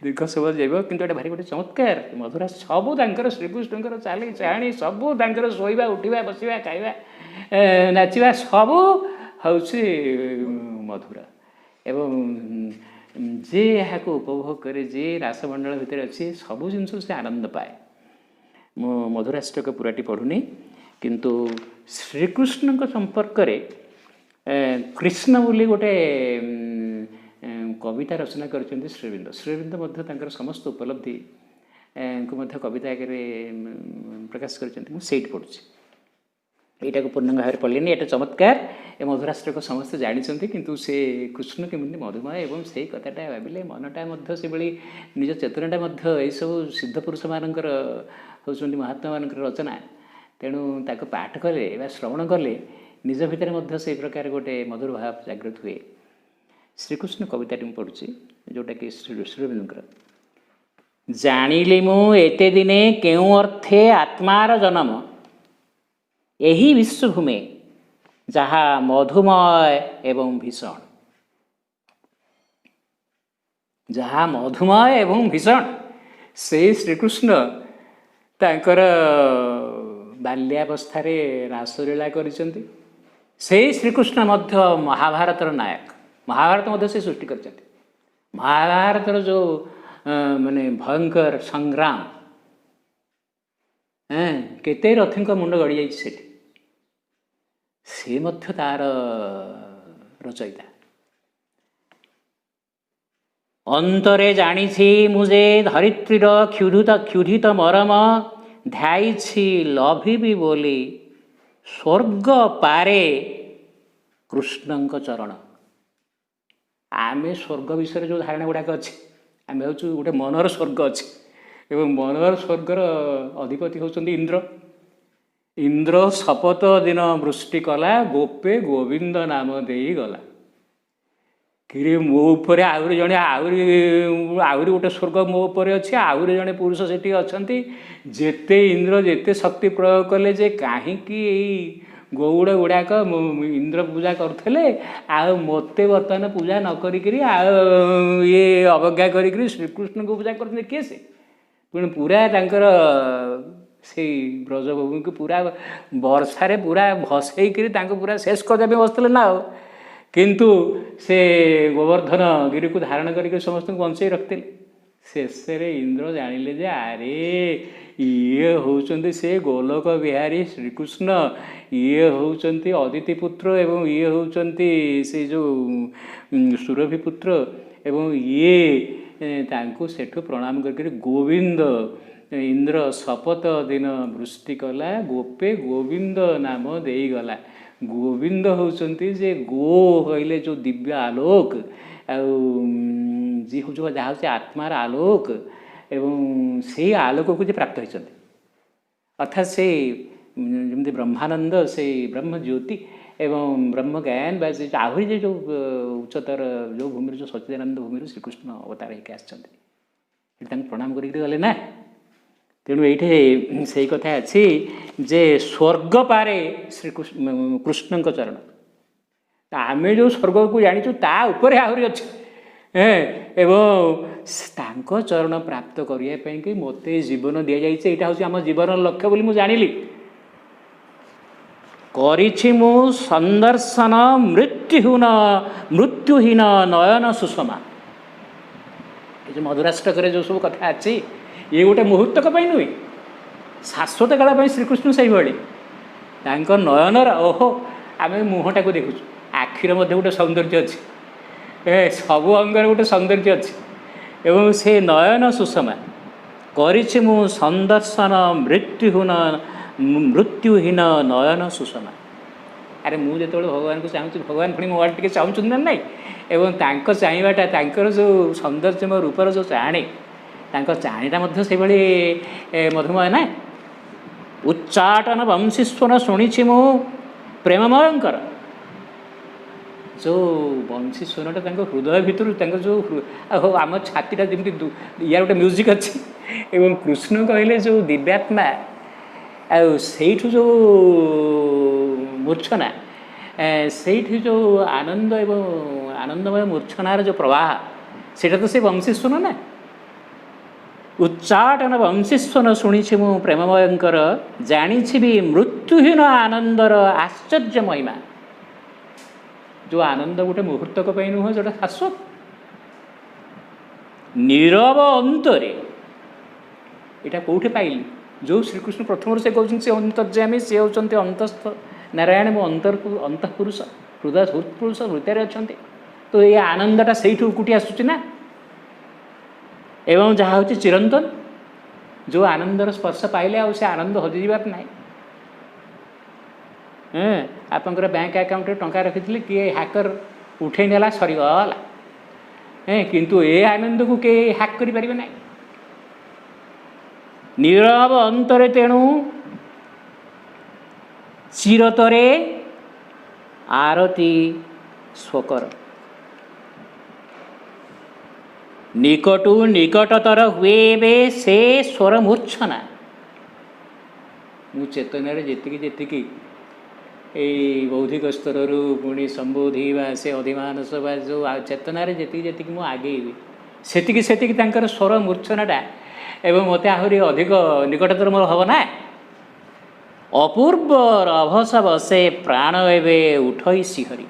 दीर्घ सब जाइब कि भारी गोटे चमत्कार मधुरा सबू श्रीकृष्ण चाली चाणी सबू शोवा उठा बसवा खाଇବା नाचवा सबू हूँ मधुरा एवं जे यहाँ उपभोग करे जे रासमंडल भितर अच्छी सबू जिन से आनंद पाए मो मधुराष्टक पूराटी पढ़ुनी किंतु श्रीकृष्ण संपर्क कृष्ण बोली गोटे कविता रचना कर श्रीबिंद मध्य समस्त उपलब्धि को कविता प्रकाश कर पढ़ुची यटा को पूर्ण भाव पढ़लेनी एटा चमत्कार ए मधुराष्टक समस्त जानते किंतु से कृष्ण केमी मधुमय एवं से कथाटा भाविले मनटा से भाई निज चेतनाटा सब सिद्ध पुरुष मानकर होती महात्मा मान रचना तेणु ताको पाठ कले श्रवण कले निज भितर से प्रकार गोटे मधुर भाव जागृत हुए श्रीकृष्ण कविता मुझे पढ़ुची जोटा कि श्रीबिंदुकर जानिली मु एते दिने केउ अर्थे आत्मार जन्म यही विश्वभूमि जहा मधुमय एवं भीषण जहाँ मधुमय एवं भीषण से श्रीकृष्ण तांकर बाल्यावस्थारे रासलीला करिसेंती। से श्रीकृष्ण मध्य महाभारतर नायक, महाभारत मध्य से सृष्टि करिसेंती। महाभारतर जो माने भयंकर संग्राम केते रथी मुंड गड़ी जाइए सेठी, से मध्य तार रचयिता। अंतरे जानिछि मुझे धरित्रीर क्षुधित मरम, ध्याइछि लभिबी बोली स्वर्ग पारे कृष्णଙ୍କ चरण। आमे स्वर्ग विषय जो धारणा गुड़ाक अच्छे आम भावुँ गोटे मनर स्वर्ग अच्छे एवं मनर स्वर्गर अधिपति होउछन्ति इंद्र। इंद्र शपथ दिन वृष्टि कला, गोपे गोविंद नाम देई गला। कि मो उपरे आहुरी जड़े आहुरी गोटे स्वर्ग मो उपरे अच्छे, आहुरी जड़े पुरुष सेठी अछंती। जेते इंद्र जेते शक्ति प्रयोग कले जे कहीं गौड़ गुड़ाक इंद्र पूजा करते मते बर्तमान पूजा न करी ये अवज्ञा करी श्रीकृष्ण को पूजा करते किए से पुणी पूरा तांकर से ब्रजभूमि को पूरा वर्षारे पूरा भसई पूरा शेष करने बसते ना। किंतु से गोवर्धन गिरी को धारण करके समस्त बंचे रखते। शेष इंद्र जानिले जे अरे ये होउचंती से गोलोक बिहारी श्रीकृष्ण, ये होउचंती अदिति पुत्र एवं ये होउचंती से जो सुरभि पुत्र एवं ये तांको सेठु प्रणाम करके गोविंद इंद्र शपथ दिन वृष्टि कला, गोपे गोविंद नाम देई गला। गोविंद होउचंती जे गो कहले जो दिव्य आलोक जी जो जहाँ से आत्मार आलोक एवं से आलोक को जे प्राप्त होती अर्थात से जमी ब्रह्मानंद से ब्रह्म ज्योति एवं ब्रह्म ज्ञान बा आहरी जो उच्चतर जो भूमि जो सच्चिदानंद भूमि श्रीकृष्ण अवतार होकर आसते प्रणाम करले ना। तेणु ये से कथा अच्छी जे स्वर्ग पारे श्रीकृष्ण कृष्ण चरण आम जो स्वर्ग को जाचु ता उपरे आहरी अच्छे एवं तांको चरण प्राप्त करने कि मते जीवन दि जाइए यहाँ हूँ आम जीवन लक्ष्य बोली मुझे जानिली। करिछि मु संदर्शन मृत्युहीन नयन सुषमा। ये मधुराष्टक जो सब कथा अच्छी ये गोटे मुहूर्तक नुहे शाश्वत काल श्रीकृष्ण से भाई नयनर ओहो आम मुहटा को देखु आखिर मध्य गोटे सौंदर्य अच्छे सबु अंगर गोटे सौंदर्य अच्छे एवं से नयन सुषमा। करिछि मु संदर्शन मृत्युहीन नयन सुषमा। अरे मुझे भगवान को चाहूँ भगवान पुणी मोबाइल टे चाहूँ ना ना एवं तांको चाहवाटा तांकर जो सौंदर्य रूपर जो चाहणी तांको चाहणीटा से मधुमय ना। उच्चाटन वंशीस्वर शुणी मु प्रेममयंकर जो वंशी स्वरटा हृदय भितर जो आम छातीटा जमी यार गोटे म्यूजिक अच्छी एवं कृष्ण कहले जो दिव्यात्मा आठ जो मूर्छना से जो आनंद एवं आनंदमय मूर्छनार जो प्रवाह सेटा तो से वंशीस्वर ना। उच्चाटन वंशीस्वर शुणी मु प्रेममयंकर जानी भी मृत्युहीन आनंदर आश्चर्य महिमा। जो आनंद गोटे मुहूर्तक नुह जो शाश्वत नीरव अंतरे यहाँ कौटे पाइली जो श्रीकृष्ण प्रथम से कहते से अंतर्जामी सी होती अंतस्थ नारायण मो अंतपुरुष हृदय हृत्पुरुष हृदय अच्छा। तो ये आनंदटा से उकुटी आसूँ ना एवं जहाँ हूँ चिरंतन जो आनंदर स्पर्श पाइले आ से आनंद हजिबार ना। आपंकर बैंक अकाउंट टंका रखी किए हैकर उठे नेला सरीगला किंतु ए आनंद को के हैक करि परिबे ना। नीरव अंतरे तेणु चिरतरे आरती स्वकर निकटू निकटतर हुए बे से स्वर मूर्छना। मु चेतन जी ये बौद्धिक स्तर पुणी संबोधि से अधिमानस जो चेतन जी जी आगे ସେତିକି ସେତିକି ତାଙ୍କର ସ୍ୱର ମୂର୍ଚ୍ଛନାଟା ଏବଂ ମୋତେ ଆହୁରି ଅଧିକ ନିକଟତର ମୋର ହେବ ନା। ଅପୂର୍ବ ରଭସ ବସେ ପ୍ରାଣ ଏବେ ଉଠଇ ଶିହରି।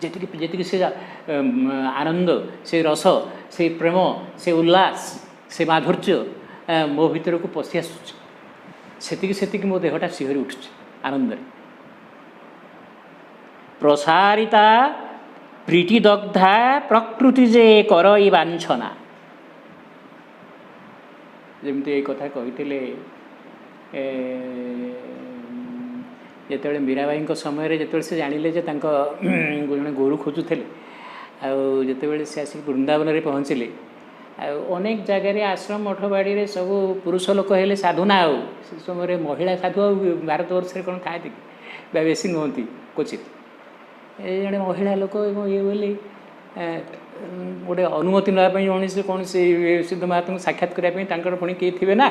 ଯେତିକି ଯେତିକି ସେ ଆନନ୍ଦ, ସେ ରସ, ସେ ପ୍ରେମ, ସେ ଉଲ୍ଲାସ, ସେ ମାଧୁର୍ଯ୍ୟ ମୋ ଭିତରକୁ ପଶି ଆସୁଛି, ସେତିକି ସେତିକି ମୋ ଦେହଟା ଶିହରି ଉଠୁଛି ଆନନ୍ଦରେ। ପ୍ରସାରିତା ପ୍ରୀତି ଦଗ୍ଧା ପ୍ରକୃତି ଯେ କରଇ ବାଞ୍ଛନା। ଯେମିତି ଏଇ କଥା କହିଥିଲେ ଯେତେବେଳେ ମୀରାବାଈଙ୍କ ସମୟରେ ଯେତେବେଳେ ସେ ଜାଣିଲେ ଯେ ତାଙ୍କ ଜଣେ ଗୁରୁ ଖୋଜୁଥିଲେ, ଆଉ ଯେତେବେଳେ ସେ ଆସିକି ବୃନ୍ଦାବନରେ ପହଞ୍ଚିଲେ, ଆଉ ଅନେକ ଜାଗାରେ ଆଶ୍ରମ ମଠ ବାଡ଼ିରେ ସବୁ ପୁରୁଷ ଲୋକ ହେଲେ ସାଧୁ ନା, ଆଉ ସେ ସମୟରେ ମହିଳା ସାଧୁ ଆଉ ଭାରତବର୍ଷରେ କ'ଣ ଥାଆନ୍ତି ବା ବେଶୀ ନୁହନ୍ତି କ୍ୱଚିତ୍। ଏ ଜଣେ ମହିଳା ଲୋକ ଏବଂ ଇଏ ବୋଲି ଗୋଟେ ଅନୁମତି ନେବା ପାଇଁ କୌଣସି ସିଦ୍ଧ ମହାତ୍ମାଙ୍କୁ ସାକ୍ଷାତ କରିବା ପାଇଁ ତାଙ୍କର ପୁଣି କିଏ ଥିବେ ନା।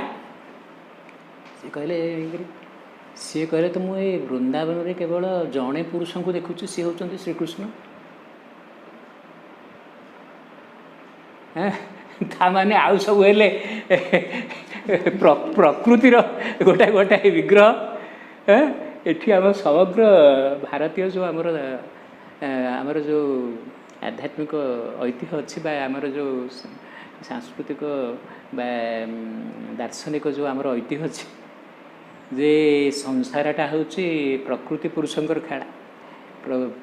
ସିଏ କହିଲେ ତ ମୁଁ ଏଇ ବୃନ୍ଦାବନରେ କେବଳ ଜଣେ ପୁରୁଷଙ୍କୁ ଦେଖୁଛି, ସିଏ ହେଉଛନ୍ତି ଶ୍ରୀକୃଷ୍ଣ। ତାମାନେ ଆଉ ସବୁ ହେଲେ ପ୍ରକୃତିର ଗୋଟାଏ ଗୋଟାଏ ବିଗ୍ରହ। ଏଠି ଆମ ସମଗ୍ର ଭାରତୀୟ ଯେଉଁ ଆମର ଯେଉଁ ଆଧ୍ୟାତ୍ମିକ ଐତିହ୍ୟ ଅଛି ବା ଆମର ଯେଉଁ ସାଂସ୍କୃତିକ ବା ଦାର୍ଶନିକ ଯେଉଁ ଆମର ଐତିହ୍ୟ ଅଛି, ଯେ ସଂସାରଟା ହେଉଛି ପ୍ରକୃତି ପୁରୁଷଙ୍କର ଖେଳ।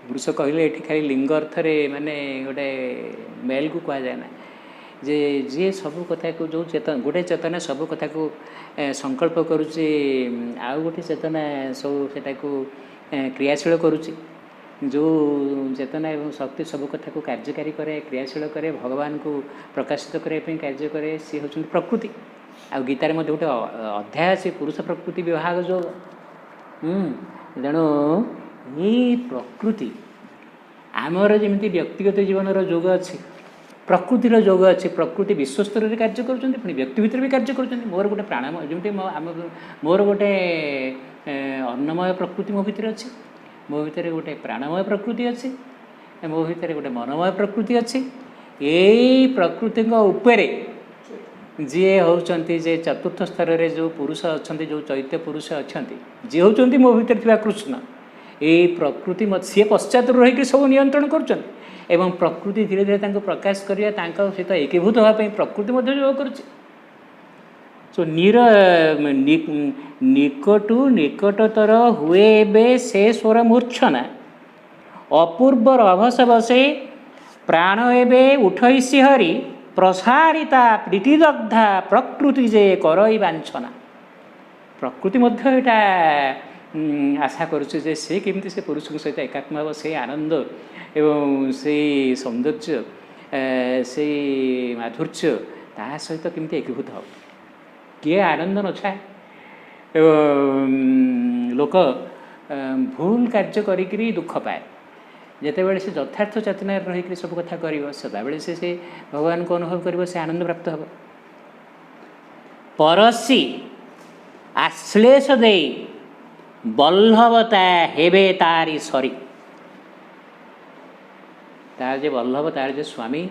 ପୁରୁଷ କହିଲେ ଏଠି ଖାଲି ଲିଙ୍ଗ ଅର୍ଥରେ ମାନେ ଗୋଟେ ମେଲ୍କୁ କୁହାଯାଏ ନା, ଯେ ଯିଏ ସବୁ କଥାକୁ ଯେଉଁ ଗୋଟେ ଚେତନା ସବୁ କଥାକୁ ସଂକଳ୍ପ କରୁଛି, ଆଉ ଗୋଟେ ଚେତନା ସବୁ ସେଟାକୁ କ୍ରିୟାଶୀଳ କରୁଛି। ଯେଉଁ ଚେତନା ଏବଂ ଶକ୍ତି ସବୁ କଥାକୁ କାର୍ଯ୍ୟକାରୀ କରେ, କ୍ରିୟାଶୀଳ କରେ, ଭଗବାନଙ୍କୁ ପ୍ରକାଶିତ କରିବା ପାଇଁ କାର୍ଯ୍ୟ କରେ, ସିଏ ହେଉଛନ୍ତି ପ୍ରକୃତି। ଆଉ ଗୀତାରେ ମଧ୍ୟ ଗୋଟେ ଅଧ୍ୟାୟ ଅଛି ପୁରୁଷ ପ୍ରକୃତି ବିଭାଗ ଯୋଗ। ତେଣୁ ଏଇ ପ୍ରକୃତି ଆମର ଯେମିତି ବ୍ୟକ୍ତିଗତ ଜୀବନର ଯୋଗ ଅଛି, ପ୍ରକୃତିର ଯୋଗ ଅଛି। ପ୍ରକୃତି ବିଶ୍ୱସ୍ତରରେ କାର୍ଯ୍ୟ କରୁଛନ୍ତି, ପୁଣି ବ୍ୟକ୍ତି ଭିତରେ ବି କାର୍ଯ୍ୟ କରୁଛନ୍ତି। ମୋର ଗୋଟେ ପ୍ରାଣମୟ, ଯେମିତି ମୋର ଗୋଟେ ଅନ୍ନମୟ ପ୍ରକୃତି ମୋ ଭିତରେ ଅଛି, ମୋ ଭିତରେ ଗୋଟେ ପ୍ରାଣମୟ ପ୍ରକୃତି ଅଛି, ମୋ ଭିତରେ ଗୋଟେ ମନମୟ ପ୍ରକୃତି ଅଛି। ଏଇ ପ୍ରକୃତିଙ୍କ ଉପରେ ଯିଏ ହେଉଛନ୍ତି ଯେ ଚତୁର୍ଥ ସ୍ତରରେ ଯେଉଁ ପୁରୁଷ ଅଛନ୍ତି, ଯେଉଁ ଚୈତ୍ୟ ପୁରୁଷ ଅଛନ୍ତି, ଯିଏ ହେଉଛନ୍ତି ମୋ ଭିତରେ ଥିବା କୃଷ୍ଣ, ଏଇ ପ୍ରକୃତି ସିଏ ପଶ୍ଚାତରୁ ରହିକି ସବୁ ନିୟନ୍ତ୍ରଣ କରୁଛନ୍ତି ଏବଂ ପ୍ରକୃତି ଧୀରେ ଧୀରେ ତାଙ୍କୁ ପ୍ରକାଶ କରିବା, ତାଙ୍କ ସହିତ ଏକୀଭୂତ ହେବା ପାଇଁ ପ୍ରକୃତି ମଧ୍ୟ ଯୋଗ କରୁଛି। ନିକଟୁ ନିକଟତର ହୁଏ ଏବେ ସେ ସ୍ୱର ମୂର୍ଚ୍ଛନା, ଅପୂର୍ବ ରଭସ ବସେ ପ୍ରାଣ ଏବେ ଉଠଇ ଶିହରି, ପ୍ରସାରିତା ପ୍ରୀତିଦଗ୍ଧା ପ୍ରକୃତି ଯେ କରଇ ବାଞ୍ଛନା। ପ୍ରକୃତି ମଧ୍ୟ ଏଇଟା ଆଶା କରୁଛି ଯେ ସେ କେମିତି ସେ ପୁରୁଷଙ୍କ ସହିତ ଏକାତ୍ମ ହେବ, ସେଇ ଆନନ୍ଦ ଏବଂ ସେଇ ସୌନ୍ଦର୍ଯ୍ୟ, ସେଇ ମାଧୁର୍ଯ୍ୟ ତା ସହିତ କେମିତି ଏକୀଭୂତ ହେବ। କିଏ ଆନନ୍ଦ ନଥାଏ। ଏବଂ ଲୋକ ଭୁଲ କାର୍ଯ୍ୟ କରିକିରି ଦୁଃଖ ପାଏ। ଯେତେବେଳେ ସେ ଯଥାର୍ଥ ଚେତନାରେ ରହିକରି ସବୁ କଥା କରିବ, ସଦାବେଳେ ସେ ଭଗବାନଙ୍କୁ ଅନୁଭବ କରିବ, ସେ ଆନନ୍ଦ ପ୍ରାପ୍ତ ହେବ। ପରଶି ଆଶ୍ଲେଷ ଦେଇ ବଲ୍ଲଭତା ହେବେ ତାରି ସରି। ତାର ଯେ ବଲ୍ଲଭ, ତାର ଯେ ସ୍ୱାମୀ,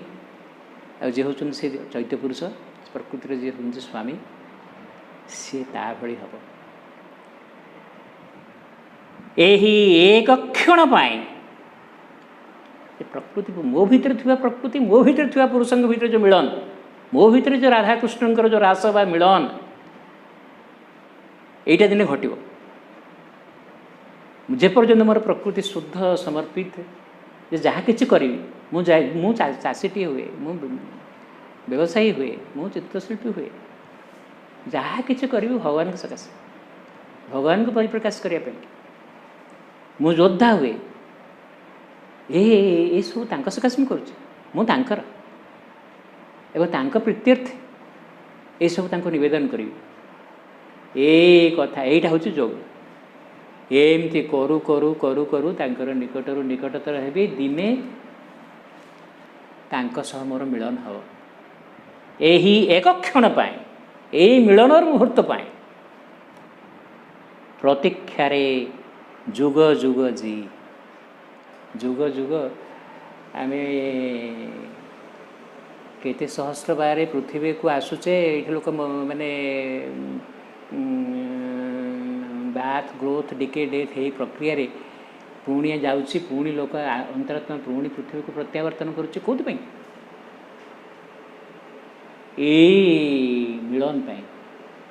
ଆଉ ଯିଏ ହେଉଛନ୍ତି ସେ ଚୈତ୍ୟ ପୁରୁଷ, ପ୍ରକୃତିର ଯିଏ ହେଉଛନ୍ତି ସ୍ୱାମୀ, ସିଏ ତା ଭଳି ହେବ। ଏହି ଏକ କ୍ଷଣ ପାଇଁ ପ୍ରକୃତି, ମୋ ଭିତରେ ଥିବା ପ୍ରକୃତି, ମୋ ଭିତରେ ଥିବା ପୁରୁଷଙ୍କ ଭିତରେ ଯେଉଁ ମିଳନ, ମୋ ଭିତରେ ଯେଉଁ ରାଧାକୃଷ୍ଣଙ୍କର ଯେଉଁ ରାସ ବା ମିଳନ, ଏଇଟା ଦିନେ ଘଟିବ। ଯେପର୍ଯ୍ୟନ୍ତ ମୋର ପ୍ରକୃତି ଶୁଦ୍ଧ ସମର୍ପିତ, ଯେ ଯାହା କିଛି କରିବି, ମୁଁ ଚାଷୀଟିଏ ହୁଏ, ମୁଁ ବ୍ୟବସାୟୀ ହୁଏ, ମୁଁ ଚିତ୍ରଶିଳ୍ପୀ ହୁଏ, ଯାହା କିଛି କରିବି ଭଗବାନଙ୍କ ସକାଶେ, ଭଗବାନଙ୍କୁ ପରିପ୍ରକାଶ କରିବା ପାଇଁ। ମୁଁ ଯୋଦ୍ଧା ହୁଏ, ଏସବୁ ତାଙ୍କ ସକାଶେ ମୁଁ କରୁଛି, ମୁଁ ତାଙ୍କର ଏବଂ ତାଙ୍କ ପ୍ରୀତ୍ୟର୍ଥେ ଏସବୁ ତାଙ୍କୁ ନିବେଦନ କରିବି। ଏଇ କଥା, ଏଇଟା ହେଉଛି ଯୋଗ। ଏମିତି କରୁ କରୁ କରୁ କରୁ ତାଙ୍କର ନିକଟରୁ ନିକଟତର ହେବି, ଦିନେ ତାଙ୍କ ସହ ମୋର ମିଳନ ହେବ। ଏହି ଏକ କ୍ଷଣ ପାଇଁ, ଏଇ ମିଳନର ମୁହୂର୍ତ୍ତ ପାଇଁ ପ୍ରତୀକ୍ଷାରେ ଯୁଗ ଯୁଗ ଜି। ଯୁଗ ଯୁଗ ଆମେ केते सहस्र बारे पृथ्वी को आसुचे ये लोक माने बाथ ग्रोथ डिके डेथ यही प्रक्रिया रे पुणी जाऊँगी पुणी लोक अंतरात्मा पुणी पृथ्वी को प्रत्यावर्तन करुच्चे कौन मिलन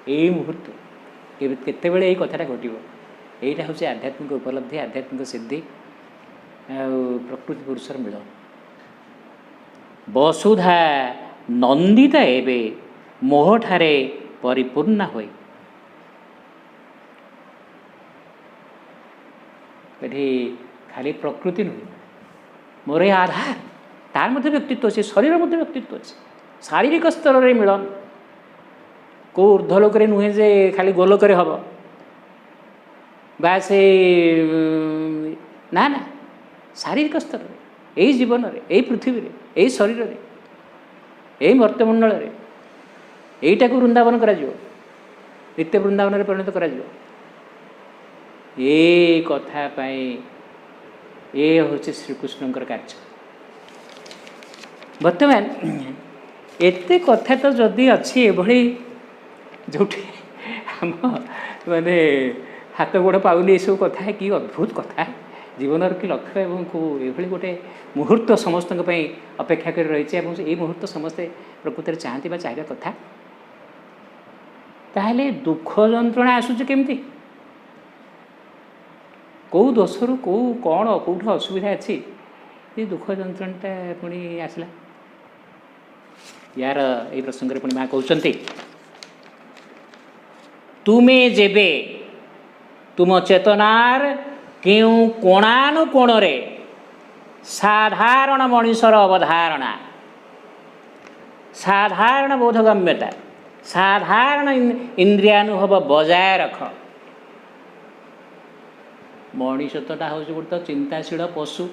यही मुहूर्त केते यही कथाटा घटो यहीटा हूँ आध्यात्मिक उपलब्धि आध्यात्मिक सिद्धि प्रकृति पुरुषर मिलन वसुधा नंदिता एवं मोहठारे परिपूर्ण होई खाली प्रकृति नुहे मोर ये आधार तार मध्य व्यक्तित्व अच्छे शरीर मध्य व्यक्तित्व अच्छे शारीरिक स्तर में मिलन को ऊर्ध्वलोक नुहे जे खाली गोलोक हम बा से ना ना शारीरिक स्तर में यही जीवन में यही पृथ्वी में यही शरीर में यही मर्त्यमंडल में यहीटा को वृंदावन करा नित्य वृंदावन में परिणत करा ये कथा पाई ये हूँ श्रीकृष्णकर कार्य बर्तमान एते कथा तो जदि अच्छी एभली जो आम माने हाथ गोड़ पाऊनी ये सब कथा कि अद्भुत कथा जीवन कि लक्ष्य एवं ये गोटे मुहूर्त समस्त अपेक्षा कर रही है मुहूर्त समस्ते प्रकृति में चाहती चाहिए कथा ताहले दुख जंत्रणा आसूचे केमती कौ दोषरु कौ कौन कौट असुविधा अच्छी ये दुख जंत्रणा पुणी आसला यार ये प्रसंग में पुणी माँ कहते तुमे जेबे तुम चेतनार क्यों कोणानुकोण रे साधारण मनुष्यर अवधारणा साधारण बोधगम्यता साधारण इंद्रियानुभव बजाय रख मनीषता हूँ गोटे चिंताशील पशु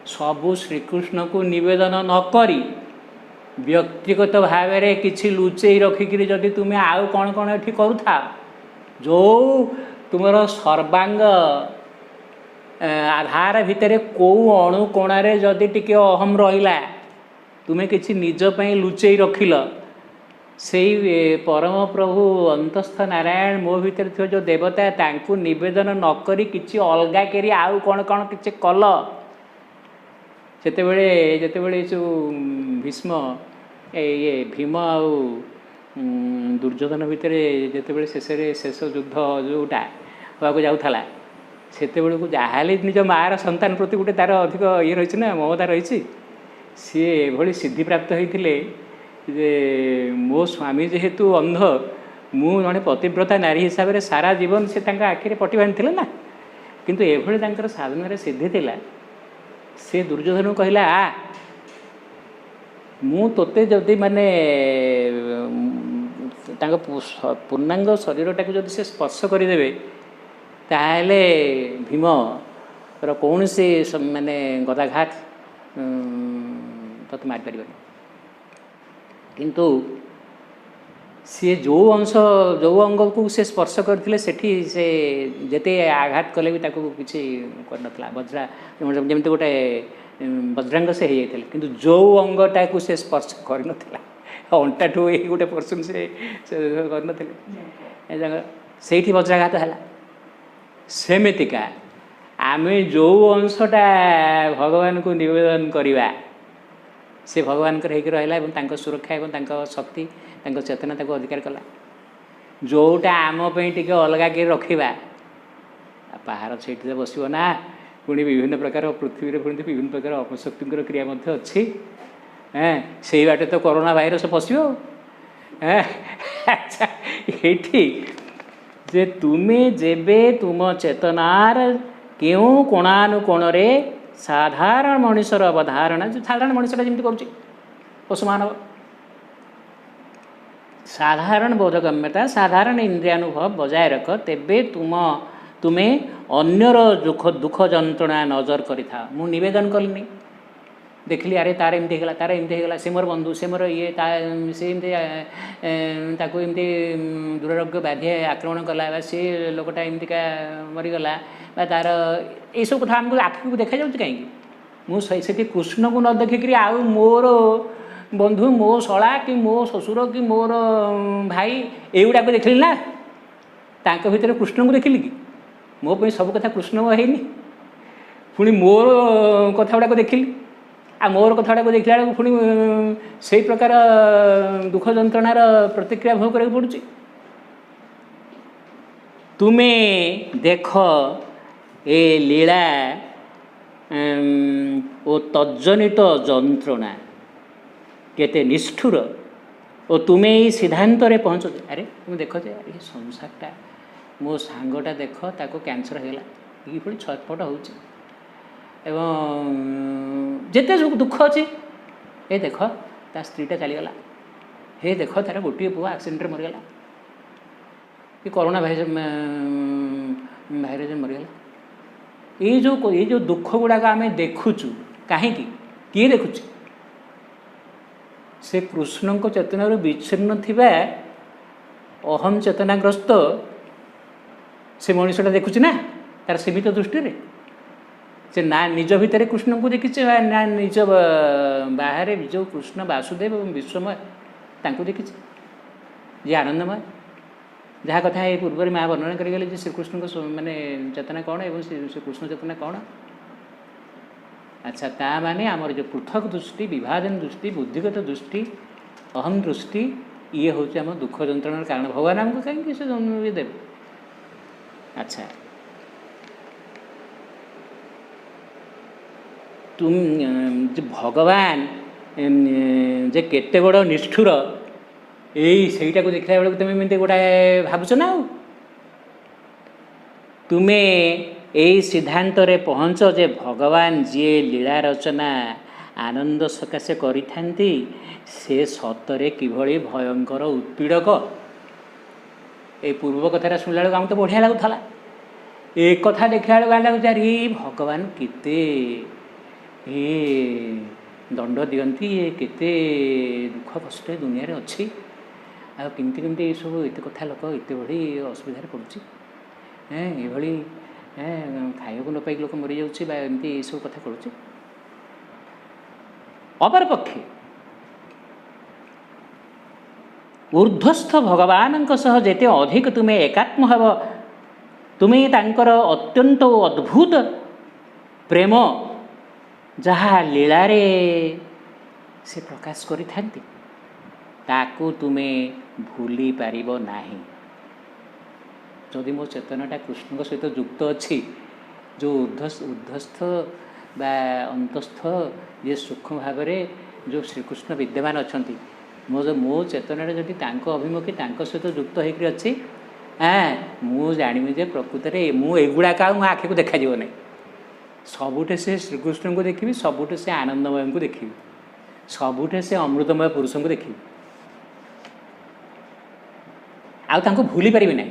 सबू श्रीकृष्ण को निवेदन न करी व्यक्तिगत भाव में किसी लुचेई रखिकी जदि तुम्हें आउ कौन कौन ये करुथा जो तुमर सर्वांग आधार भितर कौ अणुकोणारे जदि टिके अहम रहिला तुम्हें किसी निजपाई लुचेई रखिल से परम प्रभु अंतस्थ नारायण मो भीतर थी जो देवता तांकु निवेदन न करी किसी अलगा करी आउ कौन कौन किसी कल जेतेबेले जो भीष्म ये भीम आउ दुर्योधन भितर जेतेबेले शेष युद्ध जोटा होगा जाऊला सेतेबेले को जहाँले निज मार संतान प्रति गोटे तार अधिक ये रही ना ममता रही सी एभली सिद्धि प्राप्त होते जे मो स्वामी जेहेतु अंध मु जड़े पतिव्रता नारी हिसाब से सारा जीवन से आखिरे पटी बांधि ना किंतु एभली तांकर साधन सिद्धि थिला से दुर्योधन कहला आ मु तोते जदि माने पूर्णांग शरीरटा को जदि से स्पर्श करदेवे ताहले भीम कौन से माने गदाघात तते मार पार किंतु सी जो अंश जो अंग को से स्पर्श करते से जेते आघात कले भी किसी कर वज्रा जमी गोटे वज्रांग से हो जाता किंतु जो अंगटा को से स्पर्श कर अंटा ठू गोटे पर्सन से कर से वज्राघात है सेमितिका आम जो अंशटा भगवान को निवेदन करवा से भगवान रहा सुरक्षा और शक्ति चेतना अधिकार कला जोटा आमपाई टे अलग के रखा पहाड़ से बसो ना पुणी विभिन्न प्रकार पृथ्वी में पुणी विभिन्न प्रकार अपशक्ति क्रिया अच्छी से बाटे तो कोरोना भाइरस पशो अच्छा ये जे तुम्हें जेबे तुम चेतनार क्यों कोणानुकोण रे साधारण मनुष्यर अवधारणा जो साधारण मनुष्यटा जमी कर पशु मानव साधारण बोधगम्यता साधारण इंद्रियानुभव बजाय रख तेबे तुम्हें अन्यर दुख जंत्रणा नजर करिथा मु निवेदन कलिनी देखली अरे तार एमती होगा तार एमती होगा से मोर बंधु से मोर ये से एमती दुरारोग्य व्याधि आक्रमण कला सी लोकटा एमतीका मरीगला तार ये सब कथा आमको आखि को देखा जाऊँ कहीं मुझे कृष्ण को न देखिक आउ मोर बंधु मो शला कि मो शशुर कि मोर भाई एगुड़ाक देखिली ना तांको भितर कृष्ण को देखिली कि मो पे सब कथा कृष्णमय है पुणी मोर कथा गुड़ाक देखिली आ मोर कथा गुड़ाक देखला बेलू पुणी से प्रकार दुख जंत्रणार प्रतिक्रिया भोग करा पड़ुची। तुम्हें देख ए लीला ओ तज्जनित जंत्रणा केते निष्ठुर और तुम्हें ये सिद्धांत रे पहुँच। अरे तुम देख जे ये संसारटा मो सांगटा देख ताको कैंसर होगा ये पुणी छटपट हो जिते दुख अच्छे ये देख ता स्त्रीटा चलीगला हे देख तार गोटे पुआ एक्सीडेंट मरीगला कि कोरोना भाइरस मरीगला ये जो दुख गुड़ाक आम देखुचु कहीं किए देखुच से कृष्ण को चेतना विच्छिन्न थिबा अहम चेतनाग्रस्त से मनुष्यटा देखुच ना तार सीमित दृष्टि रे से ना निज भितर कृष्ण को देखी ना निज बाहर जो कृष्ण वासुदेव और विश्वमय तांको देखी जे आनंदमय जहाँ कथा ये पूर्व माँ वर्णना करगले श्रीकृष्ण को माने चेतना कौन एवं श्रीकृष्ण चेतना कौन। अच्छा ता माने आमर जो पृथक दृष्टि विभाजन दृष्टि बुद्धिगत दृष्टि अहम दृष्टि ये हूँ आम दुख जंत्रण कारण भगवान आमको कहीं से जन्म भी देव। अच्छा तुम भगवान जे केते बड़ निष्ठुर यहीटा को देखला बेलू तुम एमती गोटाए भावुच ना तुम्हें यही सिद्धांत रे पहुँच जे भगवान जी लीला रचना आनंद सकाशे करिथांती से सतरे किभली भयंकर उत्पीड़क। ए पूर्व कथा शुणला बेलू आम तो बढ़िया लगुला एक कथा देखला बेलू गाँव लगुच अरे भगवान केते ये दंड दियंती ये केते दुख कष्ट दुनिया रे अच्छी आ केमती केमती ये सब एत कथा लोक एत बड़ी असुविधा पड़ुची ये खाइबा न पाई लोक मरी जाती ये सब कथा करुच्ची। अपर पक्षे ऊर्ध्वस्थ भगवान सह जेते अधिक तुम्हें एकात्म हब तुम्हें तांकर अत्यंत अद्भुत प्रेम जहाँ लीला रे से प्रकाश करिथांती ताकू तुम्हें भूली पारिबो नाही। जदि मो चेतनाटा कृष्ण सहित युक्त अच्छी जो ऊर्ध्वस्थ बा अंतस्थ ये सूक्ष्म भाव में जो श्रीकृष्ण विद्यमान अच्छा मो चेतना जदि अभिमुखी सहित युक्त होकर अच्छी मु जानी जे प्रकृत में मुगुड़ाक मो आखि को देखा ना सबुठे से श्रीकृष्ण को देखी सबुठे से आनंदमय को देखी सबुठे से अमृतमय पुरुष को देखी आउ भूली पारि ना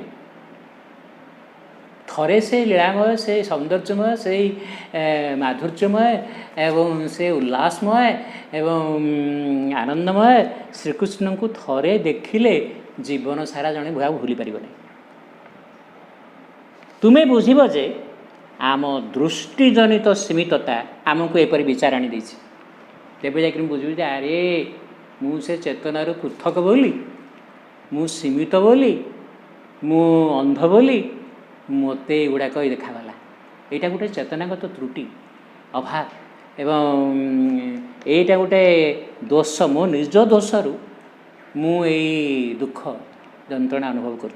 थरे से लीलामय से सौंदर्यमय से माधुर्यमय एवं से उल्लासमय एवं आनंदमय श्रीकृष्ण को थरे देखिले जीवन सारा जड़े भुआ भूली पार ना। तुम्हें बुझब जे आम दृष्टिजनित सीमितता आमको एपरी विचार आनी देछि तेबे जाकि बुझबी अरे मुझे चेतनार पृथक बोली मु सीमित बोली मु अंध बोली मते गुड़ाक देखागला यहाँ गोटे चेतनागत त्रुटि अभाव एवं यहाँ गोटे दोष मो निज दोषरु मु दुख जंत्रणा अनुभव कर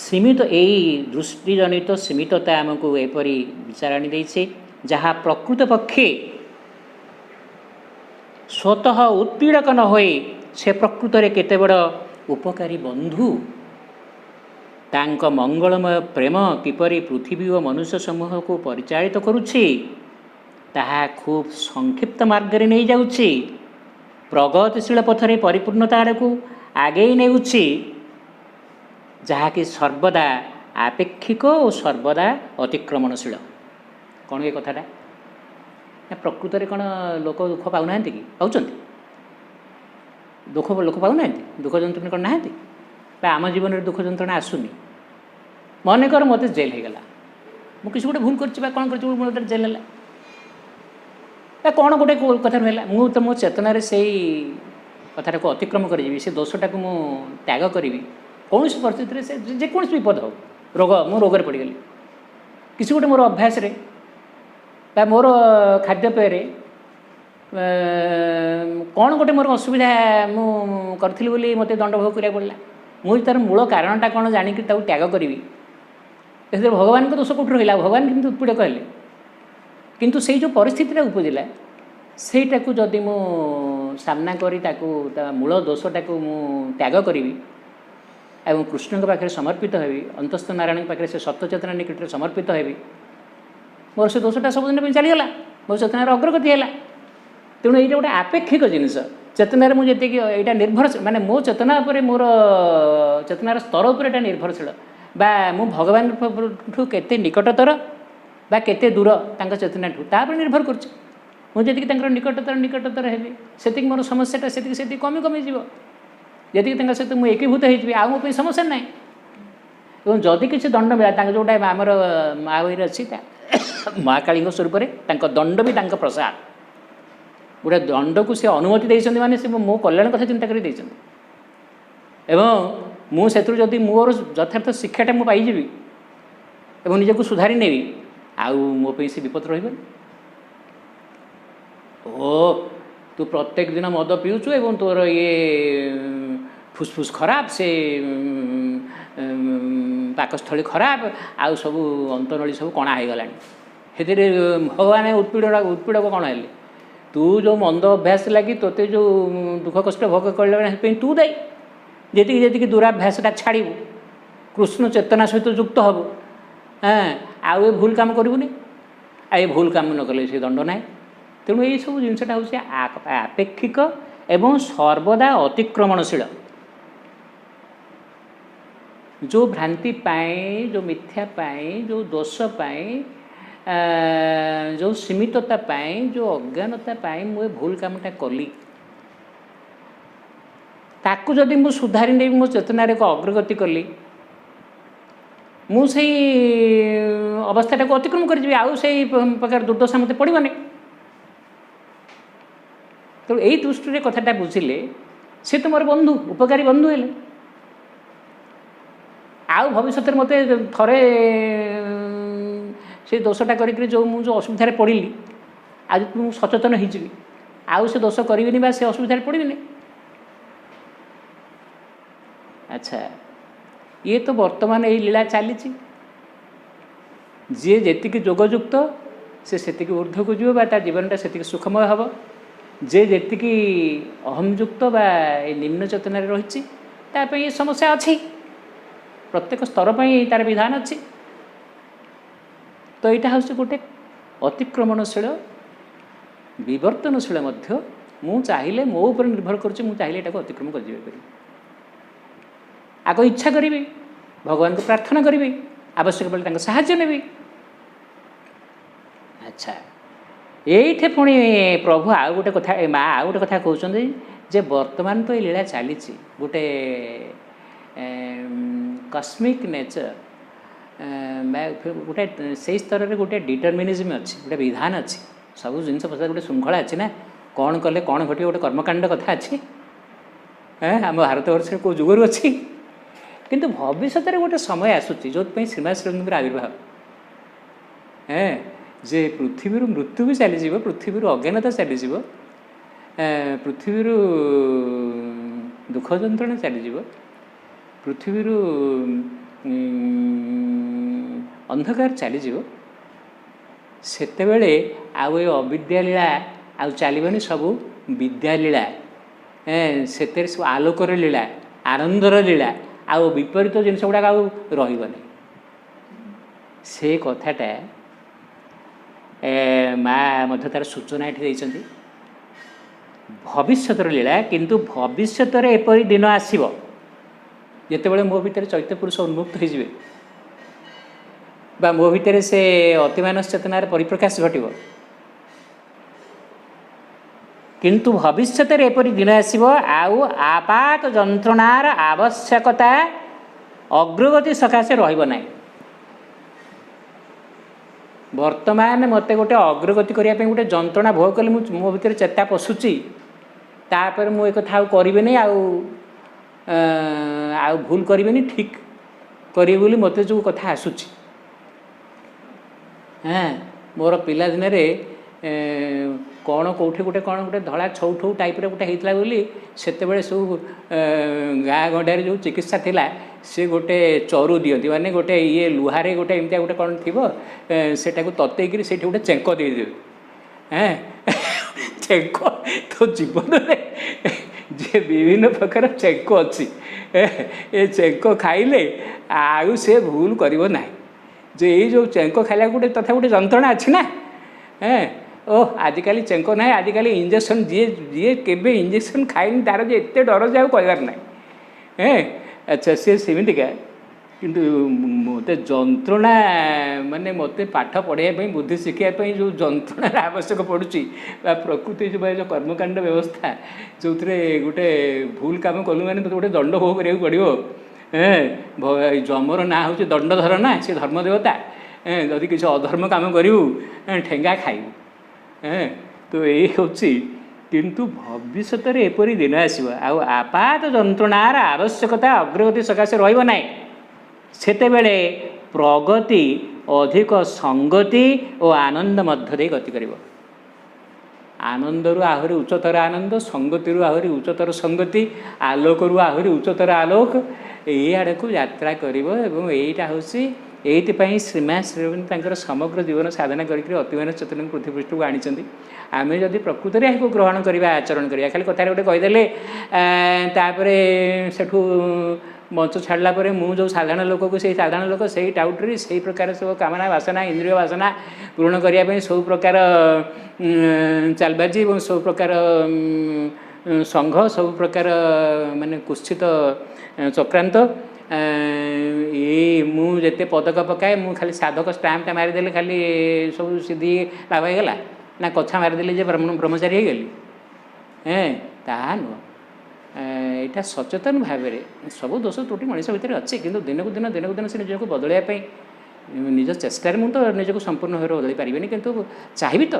सीमित यही दृष्टिजनित सीमितता आमको एपरी विचार आनी देछि जहाँ प्रकृत पक्षे स्वतः उत्पीड़क न होई से प्रकृत रे केते बड़ उपकारी बंधु तांक मंगलमय प्रेम किपरि पृथ्वी और मनुष्य समूह को परिचालित करुछि ताहा खूब संक्षिप्त मार्ग रे नहीं जाउछि प्रगतिशील पथरे परिपूर्णता आड़ को आगे नेउछि जहाँकि सर्वदा आपेक्षिक और सर्वदा अतिक्रमणशील। कौन ये कथाटा प्रकृत में कौन लोक दुख पाऊना कि पाँच दुख लोक पाऊना दुख जंत्रणा कौन ना आम जीवन में दुख जंत्रणा आसुनी मन कर मत जेल हो गला मुझे किसी गोटे भूल कर कौन कर जेल है कौन गोटे कथा है मुझे तो मो चेतन से कथा को अतिक्रम करी से दोषटा को मु त्याग करी कौन परिस्थिति से जेको विपद हो रोग मु रोग पड़गली किसी गोटे मोर अभ्यास मोर खाद्यपेय कौन गोटे मोर असुविधा मुझे बोली मत दंड भोग करा पड़ा मुझे तार मूल कारणटा कौन जाणिक त्याग करी भगवान को दोष कौट रहा भगवान कितनी उत्पीड़क हेले किंतु से जो परिस्थिति उपजिला सेटा को जदि मु सामना करी मूल दोषटा को मु त्याग करी एवं कृष्ण पाखे समर्पित हेबी अंतस्थ नारायण पाखे से सत्यचेतना निकट समर्पित हेबी मोर से दोषटा सबुदिन चलीगला मोर चेतनार अग्रगति है तेणु ये गोटे आपेक्षिक जिनस चेतनार मुझे यहाँ निर्भरशील माने मो चेतना उपर मोर चेतनार स्तर उपर एटा निर्भरशील बा मु भगवान ठू केते निकटतर बा केते दूर तांका चेतना ठू तापर निर्भर कर मुझे निकटतर निकटतर हेबी से मोर समस्याटा से कमी कमी जीव जी सहित मुझे एकीभूत होती आ मो समस्या ना और जदि किसी दंड मिला जोटा आमर माँ बही अच्छी माँ काली स्वरूप दंड भी प्रसाद गोटे दंड को सी अनुमति देते माने से मो कल्याण कथा चिंता कर मुझे जदि मोर यथार्थ शिक्षाटा मुझे पाइबी और निजक सुधारी नेबी आउ मो से विपद रही ओ तू प्रत्येक दिन मद पीऊचु एवं तोर ये फुसफुस खराब से पाकस्थली खराब आउ सब अंतनली सब कणा हो गला भगवान उत्पीड़क कौन है तू जो मंद अभ्यास लगी तोते जो दुख कष्ट भोग कर तू दायी जी जी दुराभ्यासटा छाड़ू कृष्ण चेतना सहित युक्त हबू हाँ आउ ये भूल काम करूनी आ ये भूल काम न कले से दंड ना तेणु ये सब जिनसटा हूँ आपेक्षिक एवं सर्वदा अतिक्रमणशील जो भ्रांति पाए जो मिथ्या पाए जो दोष पाए जो सीमितता पाए जो अज्ञानता पाए मुझे भूल कामटा कली ताकू जदि मु सुधारी नहीं मो चेतनार को अग्रगति कली मुझे अवस्था को अतिक्रम कर आउ से प्रकार दुर्दशा मत पड़ोनी तो यही दृष्टि कथाटा बुझिले सी तो मोर बंधु उपकारी बंधु है आउ भविष्य मत थरे से दोषटा कर जो मुझे असुविधार पड़ी आज मुझे सचेतन हो आउ से दोष करी बा से असुविधार पड़बी अच्छा ये तो वर्तमान यही लीला चली जी जी जोगयुक्त से ऊर्ध्व को जीव जीवनटा से सुखमय हम जे जी अहमयुक्त बा निम्न चेतन रही ये समस्या अच्छी प्रत्येक स्तर पर तार विधान अच्छी तो यहाँ हूँ गोटे अतिक्रमणशील विवर्तनशील मु चाहिए मो ऊपर निर्भर करुँच चाहिए अतिक्रम कर आग इच्छा करी भगवान को प्रार्थना करी आवश्यक पड़े साहाय्य नेबी अच्छा ये पुणी प्रभु आउ गोटे कथा माँ आउ गोटे कथा कहते जे वर्तमान तो ये लीला चली गोटे कस्मिक नेचर गोटे से स्तर में गोटे डिटरमिनिज्म अच्छी गोटे विधान अच्छी सब जिन पचार गोटे श्रृंखला अच्छी ना कौन कले कौन घटे गोटे कर्मकांड कथा अच्छी आम भारतवर्ष कौ जुगर अच्छी किंतु भविष्य में गोटे समय आसूँ जो श्रीमान श्रीमंदिर आविर्भाव जे पृथ्वी मृत्यु भी चलीज पृथ्वी अज्ञानता चलीज पृथ्वी दुख जंत्रणा चलीज पृथ्वी अंधकार चलीज सेतेबेले आउ ये अविद्या लीला आउ चलनी सब विद्या लीला से सब आलोकर लीला आनंदर लीला आउ विपरीत जिनस गुड़ाक आउ रही से कथाटा माँ मध्य तार सूचना ये भविष्य लीला किंतु भविष्य एपरी दिन आसब जितेबाला मो भितर चैत्य पुरुष उन्मुक्त हो मो भितर से अतिमानस चेतनार परिप्रकाश घटव किंतु भविष्य एपरी दिन आसब आउ आपात जंत्रणार आवश्यकता अग्रगति सकाशे रहिब नाही ବର୍ତ୍ତମାନ ମୋତେ ଗୋଟେ ଅଗ୍ରଗତି କରିବା ପାଇଁ ଗୋଟେ ଯନ୍ତ୍ରଣା ଭୋଗ କଲେ ମୋ ଭିତରେ ଚେତା ପଶୁଛି, ତାପରେ ମୁଁ ଏ କଥା ଆଉ କରିବିନି, ଆଉ ଭୁଲ କରିବିନି, ଠିକ୍ କରିବି ବୋଲି ମୋତେ ଯେଉଁ କଥା ଆସୁଛି। ମୋର ପିଲାଦିନରେ କ'ଣ କେଉଁଠି ଗୋଟେ କ'ଣ ଗୋଟେ ଧଳା ଛଉ ଠଉ ଟାଇପ୍ର ଗୋଟେ ହେଇଥିଲା ବୋଲି ସେତେବେଳେ ସବୁ ଗାଁ ଗଣ୍ଡାରେ ଯେଉଁ ଚିକିତ୍ସା ଥିଲା ସେ ଗୋଟେ ଚରୁ ଦିଅନ୍ତି, ମାନେ ଗୋଟେ ଇଏ ଲୁହାରେ ଗୋଟେ ଏମିତିଆ ଗୋଟେ କ'ଣ ଥିବ, ସେଟାକୁ ତତେଇକିରି ସେଇଠି ଗୋଟେ ଚେଙ୍କ ଦେଇଦେବେ। ଚେଙ୍କ ତ ଜୀବନରେ ଯେ ବିଭିନ୍ନ ପ୍ରକାର ଚେଙ୍କ ଅଛି, ଏ ଚେଙ୍କ ଖାଇଲେ ଆଉ ସେ ଭୁଲ କରିବ ନାହିଁ। ଯେ ଏଇ ଯେଉଁ ଚେଙ୍କ ଖାଇଲା ଗୋଟେ ତଥା ଗୋଟେ ଯନ୍ତ୍ରଣା ଅଛି ନା, ଆଜିକାଲି ଚେଙ୍କ ନାହିଁ, ଆଜିକାଲି ଇଞ୍ଜେକ୍ସନ୍, ଯିଏ କେବେ ଇଞ୍ଜେକ୍ସନ୍ ଖାଇନି ତାର ଯେ ଏତେ ଡର ଯେ ଆଉ କହିବାର ନାହିଁ। ଆଚ୍ଛା, ସେ ସେମିତିକା, କିନ୍ତୁ ମୋତେ ଯନ୍ତ୍ରଣା ମାନେ ମୋତେ ପାଠ ପଢ଼ାଇବା ପାଇଁ, ବୁଦ୍ଧି ଶିଖିବା ପାଇଁ ଯେଉଁ ଯନ୍ତ୍ରଣାର ଆବଶ୍ୟକ ପଡ଼ୁଛି, ବା ପ୍ରକୃତି ଯେଉଁ କର୍ମକାଣ୍ଡ ବ୍ୟବସ୍ଥା ଯେଉଁଥିରେ ଗୋଟେ ଭୁଲ କାମ କଲୁ ମାନେ ମୋତେ ଗୋଟେ ଦଣ୍ଡ ଭୋଗ କରିବାକୁ ପଡ଼ିବ। ଯମର ନାଁ ହେଉଛି ଦଣ୍ଡଧର ନା, ସେ ଧର୍ମ ଦେବତା। ଯଦି କିଛି ଅଧର୍ମ କାମ କରିବୁ ଠେଙ୍ଗା ଖାଇବୁ। ତ ଏଇ ହେଉଛି, କିନ୍ତୁ ଭବିଷ୍ୟତରେ ଏପରି ଦିନ ଆସିବ ଆଉ ଆପାତ ଯନ୍ତ୍ରଣାର ଆବଶ୍ୟକତା ଅଗ୍ରଗତି ସକାଶେ ରହିବ ନାହିଁ। ସେତେବେଳେ ପ୍ରଗତି ଅଧିକ ସଙ୍ଗତି ଓ ଆନନ୍ଦ ମଧ୍ୟ ଦେଇ ଗତି କରିବ। ଆନନ୍ଦରୁ ଆହୁରି ଉଚ୍ଚତର ଆନନ୍ଦ, ସଙ୍ଗତିରୁ ଆହୁରି ଉଚ୍ଚତର ସଙ୍ଗତି, ଆଲୋକରୁ ଆହୁରି ଉଚ୍ଚତର ଆଲୋକ, ଏଇ ଆଡ଼କୁ ଯାତ୍ରା କରିବ। ଏବଂ ଏଇଥିପାଇଁ ଶ୍ରୀମା ଶ୍ରୀରବୀନ୍ଦ୍ର ତାଙ୍କର ସମଗ୍ର ଜୀବନ ସାଧନା କରିକି ଅତିମାନ ଚେତନକୁ ପୃଥିବୀପୃଷ୍ଠକୁ ଆଣିଛନ୍ତି। ଆମେ ଯଦି ପ୍ରକୃତରେ ଏହାକୁ ଗ୍ରହଣ କରିବା, ଆଚରଣ କରିବା, ଖାଲି କଥାରେ ଗୋଟେ କହିଦେଲେ ତାପରେ ସେଠୁ ମଞ୍ଚ ଛାଡ଼ିଲା ପରେ ମୁଁ ଯେଉଁ ସାଧାରଣ ଲୋକକୁ, ସେଇ ସାଧାରଣ ଲୋକ ସେଇ ଟାଉଟରି, ସେଇ ପ୍ରକାର ସବୁ କାମନା ବାସନା, ଇନ୍ଦ୍ରିୟ ବାସନା ପୂରଣ କରିବା ପାଇଁ ସବୁ ପ୍ରକାର ଚାଲବାଜି ଏବଂ ସବୁ ପ୍ରକାର ସଂଘ, ସବୁ ପ୍ରକାର ମାନେ କୁତ୍ସିତ ଚକ୍ରାନ୍ତ, ମୁଁ ଯେତେ ପଦକ ପକାଏ, ମୁଁ ଖାଲି ସାଧକ ଷ୍ଟାମ୍ପଟା ମାରିଦେଲେ ଖାଲି ସବୁ ସିଦ୍ଧି ଲାଭ ହେଇଗଲା, ନା କଛା ମାରିଦେଲି ଯେ ବ୍ରହ୍ମଚାରୀ ହେଇଗଲି, ତାହା ନୁହଁ। ଏଇଟା ସଚେତନ ଭାବରେ, ସବୁ ଦୋଷ ତ୍ରୁଟି ମଣିଷ ଭିତରେ ଅଛି, କିନ୍ତୁ ଦିନକୁ ଦିନ ସେ ନିଜକୁ ବଦଳାଇବା ପାଇଁ ନିଜ ଚେଷ୍ଟାରେ, ମୁଁ ତ ନିଜକୁ ସମ୍ପୂର୍ଣ୍ଣ ଭାବରେ ବଦଳାଇ ପାରିବିନି, କିନ୍ତୁ ଚାହିଁବି ତ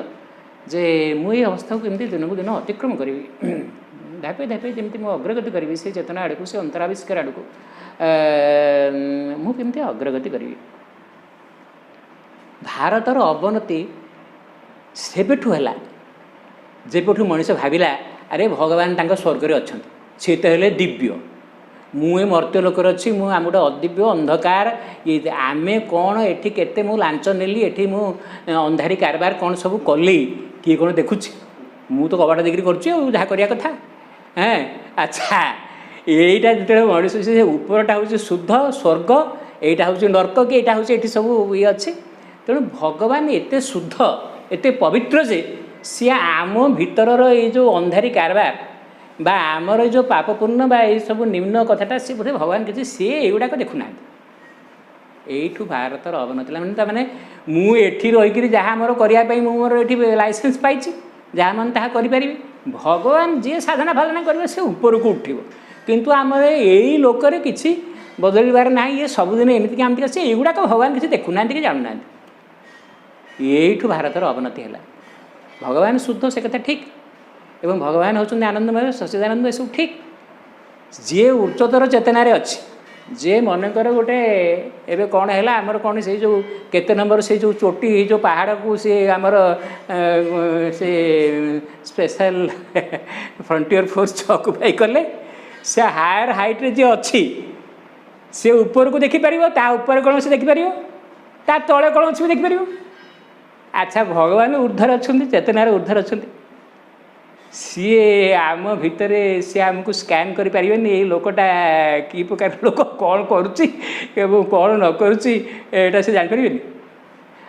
ଯେ ମୁଁ ଏଇ ଅବସ୍ଥାକୁ କେମିତି ଦିନକୁ ଦିନ ଅତିକ୍ରମ କରିବି, ଧାପେ ଧାପେ ଯେମିତି ମୁଁ ଅଗ୍ରଗତି କରିବି, ସେ ଚେତନା ଆଡ଼କୁ, ସେ ଅନ୍ତରାବିଷ୍କାର ଆଡ଼କୁ ମୁଁ କେମିତି ଅଗ୍ରଗତି କରିବି। ଭାରତର ଅବନତି ସେବେଠୁ ହେଲା ଯେବେଠୁ ମଣିଷ ଭାବିଲା ଆରେ ଭଗବାନ ତାଙ୍କ ସ୍ୱର୍ଗରେ ଅଛନ୍ତି, ସେ ତ ହେଲେ ଦିବ୍ୟ, ମୁଁ ଏ ମର୍ତ୍ତ୍ୟ ଲୋକରେ ଅଛି, ମୁଁ ଆମ ଗୋଟେ ଅଦିବ୍ୟ ଅନ୍ଧକାର, ଆମେ କ'ଣ ଏଠି କେତେ ମୁଁ ଲାଞ୍ଚ ନେଲି, ଏଠି ମୁଁ ଅନ୍ଧାରୀ କାରବାର କ'ଣ ସବୁ କଲି, କିଏ କ'ଣ ଦେଖୁଛି, ମୁଁ ତ କବାଟ ଦେଇକିରି କରୁଛି ଆଉ ଯାହା କରିବା କଥା। ଆଚ୍ଛା, ଏଇଟା ଯେତେବେଳେ ମଣିଷ, ସେ ଉପରଟା ହେଉଛି ଶୁଦ୍ଧ ସ୍ୱର୍ଗ, ଏଇଟା ହେଉଛି ନର୍କ, କି ଏଇଟା ହେଉଛି ଏଠି ସବୁ ଇଏ ଅଛି। ତେଣୁ ଭଗବାନ ଏତେ ଶୁଦ୍ଧ, ଏତେ ପବିତ୍ର ଯେ ସିଏ ଆମ ଭିତରର ଏଇ ଯେଉଁ ଅନ୍ଧାରୀ କାରବାର ବା ଆମର ଏଇ ଯେଉଁ ପାପପୂର୍ଣ୍ଣ ବା ଏଇସବୁ ନିମ୍ନ କଥାଟା, ସିଏ ବୋଧେ ଭଗବାନ କିଛି, ସିଏ ଏଇଗୁଡ଼ାକ ଦେଖୁନାହାନ୍ତି। ଏଇଠୁ ଭାରତର ଅବନତି ହେଲା। ମାନେ ତାମାନେ ମୁଁ ଏଠି ରହିକିରି ଯାହା ମୋର କରିବା ପାଇଁ ମୁଁ ମୋର ଏଠି ଲାଇସେନ୍ସ ପାଇଛି, ଯାହା ମାନେ ତାହା କରିପାରିବି। ଭଗବାନ ଯିଏ ସାଧନା ଫାଧନା କରିବ ସେ ଉପରକୁ ଉଠିବ, କିନ୍ତୁ ଆମର ଏଇ ଲୋକରେ କିଛି ବଦଳିବାର ନାହିଁ। ଇଏ ସବୁଦିନ ଏମିତିକା ଏମିତିକା, ସେ ଏଇଗୁଡ଼ାକ ଭଗବାନ କିଛି ଦେଖୁନାହାନ୍ତି କି ଜାଣୁନାହାନ୍ତି। ଏଇଠୁ ଭାରତର ଅବନତି ହେଲା। ଭଗବାନ ଶୁଦ୍ଧ, ସେ କଥା ଠିକ୍, ଏବଂ ଭଗବାନ ହେଉଛନ୍ତି ଆନନ୍ଦମୟ, ସଚ୍ଚିଦାନନ୍ଦ, ଏସବୁ ଠିକ୍। ଯିଏ ଉଚ୍ଚତର ଚେତନାରେ ଅଛି, ଯିଏ ମନେକର ଗୋଟେ ଏବେ କ'ଣ ହେଲା ଆମର କ'ଣ ସେଇ ଯେଉଁ କେତେ ନମ୍ବର ସେଇ ଯେଉଁ ଚୋଟି, ଏଇ ଯେଉଁ ପାହାଡ଼କୁ ସେ ଆମର ସେ ସ୍ପେଶାଲ ଫ୍ରଣ୍ଟିୟର ଫୋର୍ସ ଅକୁପାଇ କଲେ, ସେ ହାୟର ହାଇଟ୍ରେ ଯିଏ ଅଛି ସେ ଉପରକୁ ଦେଖିପାରିବ, ତା ଉପରେ କ'ଣ ସେ ଦେଖିପାରିବ, ତା ତଳେ କ'ଣ ଅଛି ଦେଖିପାରିବ। ଆଚ୍ଛା, ଭଗବାନ ଉର୍ଦ୍ଧ୍ୱରେ ଅଛନ୍ତି, ଚେତନାର ଉର୍ଦ୍ଧ୍ୱରେ ଅଛନ୍ତି, ସିଏ ଆମ ଭିତରେ ସିଏ ଆମକୁ ସ୍କାନ୍ କରିପାରିବେନି ଏଇ ଲୋକଟା କି ପ୍ରକାର ଲୋକ, କ'ଣ କରୁଛି ଏବଂ କ'ଣ ନ କରୁଛି, ଏଇଟା ସେ ଜାଣିପାରିବେନି।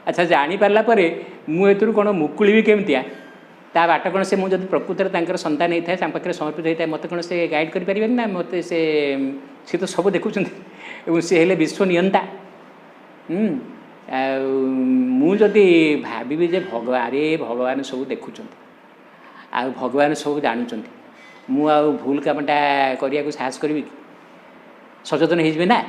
ଆଚ୍ଛା, ଜାଣିପାରିଲା ପରେ ମୁଁ ଏଥିରୁ କ'ଣ ମୁକୁଳିବି କେମିତିଆ, ତା ବାଟ କ'ଣ ସେ, ମୁଁ ଯଦି ପ୍ରକୃତରେ ତାଙ୍କର ସନ୍ତାନ ହେଇଥାଏ, ତାଙ୍କ ପାଖରେ ସମର୍ପିତ ହେଇଥାଏ, ମୋତେ କ'ଣ ସେ ଗାଇଡ଼ କରିପାରିବେନି ନା, ମୋତେ ସେ ତ ସବୁ ଦେଖୁଛନ୍ତି ଏବଂ ସେ ହେଲେ ବିଶ୍ୱ ନିୟନ୍ତା। ଆଉ ମୁଁ ଯଦି ଭାବିବି ଯେ ଭଗବାନ ସବୁ ଦେଖୁଛନ୍ତି ଆଉ ଭଗବାନ ସବୁ ଜାଣୁଛନ୍ତି, ମୁଁ ଆଉ ଭୁଲ କାମଟା କରିବାକୁ ସାହସ କରିବି କି? ସଚେତନ ହେଇଯିବେ ନା।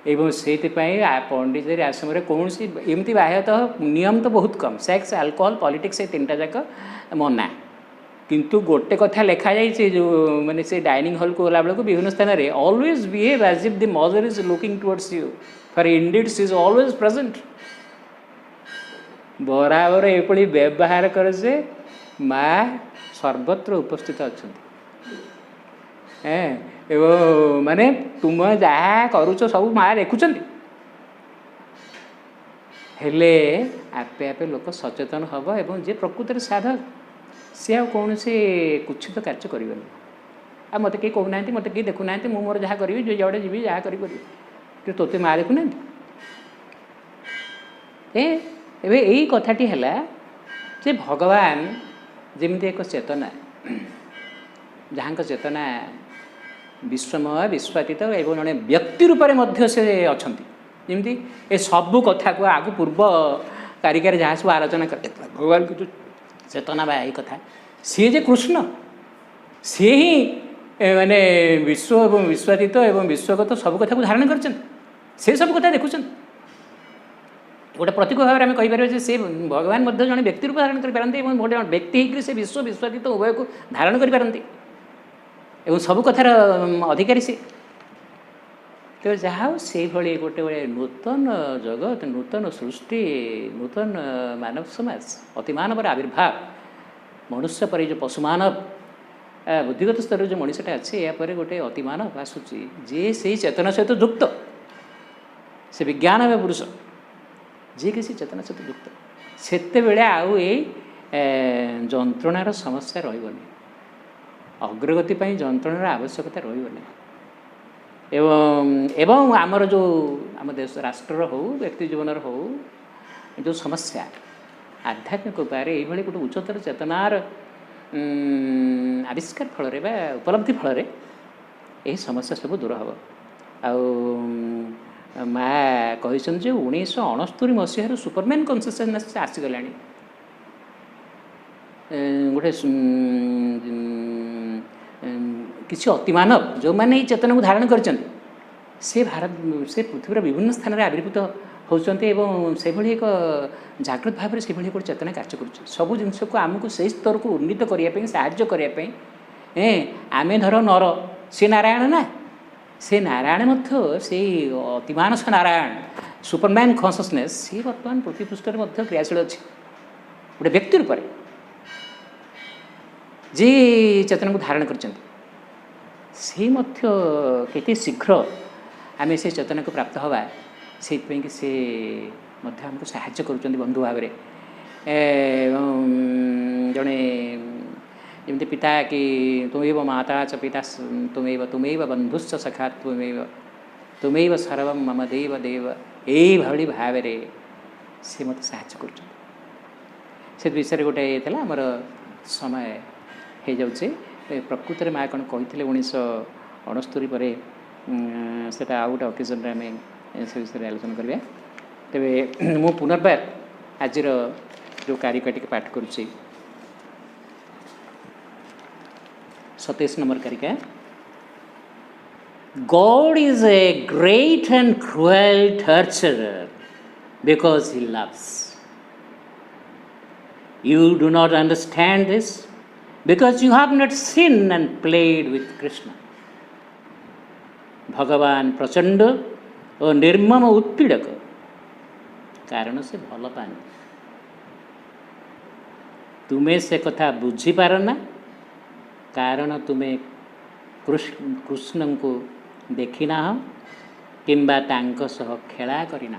एवं से पंडिचेरी आश्रम कौन सी एमती बाह्यतः नियम तो बहुत कम सेक्स अल्कोहल पॉलिटिक्स ये तीन जाक मना किंतु गोटे कथा लिखा जाइए जो माने से डाइनिंग हॉल को गला बेलू विभिन्न स्थान में always behave as if the mother is looking towards you for indeed she is always present बराबर एपड़ी व्यवहार कर से माँ सर्वत्र उपस्थित अच्छा माने तुम जहाँ करुच सब माँ देखुं हेले आपे आपे लोक सचेतन हम एवं जे प्रकृत साधक सी आ कौन से कुछित कार्य कर मत कहीं कहूना मत कहीं देखुना मु मोर जहाँ करी जो जड़े जी जहाँ करी तोते माँ देखुना यही कथाटी है जे भगवान जमी एक चेतना जहाँ चेतना विश्वमय विश्वातीत एवं जड़े व्यक्ति रूप से अच्छा जमी ए सबू कथा को आगु पूर्व कारिकार जहाँ सब आलोचना कर भगवान की जो चेतना बा कथा सी जे कृष्ण सी ही माने विश्व एवं विश्वातीत एवं विश्वगत सब कथा को धारण कर सब कथा देखुं गोटे प्रतीक भाव में कहीपर से भगवान जड़े व्यक्ति रूप धारण करते गोटे व्यक्ति होकर से विश्व विश्वातीत उभय को धारण करते सब कथार अधिकारी से तो जहाँ से भाई गोटे नूतन जगत नूतन सृष्टि नूतन मानव समाज अतिमानवर आविर्भाव मनुष्य पर जो पशुमानव बुद्धिगत स्तर जो मनीषटा अच्छे यापर गोटे अतिमानव आसूची जे से चेतना सहित युक्त से विज्ञान पुरुष जी किसी चेतना सहित युक्त सेते आउ ये जंत्रणार समस्या रही अग्रगति जंत्रणार आवश्यकता रही एवं आमर जो आम देश राष्ट्र हो व्यक्ति जीवन हो जो समस्या आध्यात्मिक उपाय ये गोटे उच्चतर चेतनार आविष्कार फल उपलब्धि फल यही समस्या सब दूर हम माँ कही 1969 मसीह सुपरमैन कन्सियसनेस आसीगला गोटे किसी अतिमानव जो मैंने चेतना को धारण कर भारत से पृथ्वीर विभिन्न स्थान में आविर्भूत होती से एक जागृत भाव से गोटे चेतना कार्य कर सबू जिन को आमको से स्तर को उन्नीत करने साहाय्य आमे धर नर से नारायण ना से नारायण से अतिमानस नारायण सुपरमैन कन्सियसनेस सी बर्तमान पृथ्वी पृष्ठ में क्रियाशील अच्छी गोटे व्यक्ति रूप जी चेतना को धारण कर केते शीघ्र आम से चेतना को प्राप्त हवा से सी हमको साहाय्य कर बंधु भाव जड़े जमी पिता कि तुमेव माता च पिता तुमेव बंधुश्च सखा तुमेव सर्व मम देव देव यही भाई भाव से मत साहाय्य कर विषय गोटे आमर समय हो जाऊे प्रकृत में माँ कौन कही 1969 पर से आउ गोटे अकेजन आम से विषय आलोचना करवा तेरे मु पुनर्बार आज जो कारिकाटी पाठ करुच्ची 27 नंबर कारिका God is a great and cruel torturer because he loves. You do not understand this because you have not seen and played with Krishna. भगवान प्रचंड और निर्मम उत्पीड़क कारण से भल पानी तुम्हें से कथा बुझी पारना कारण तुम्हें कृष्ण को देखिना किंबा तांको सह खेला करिना।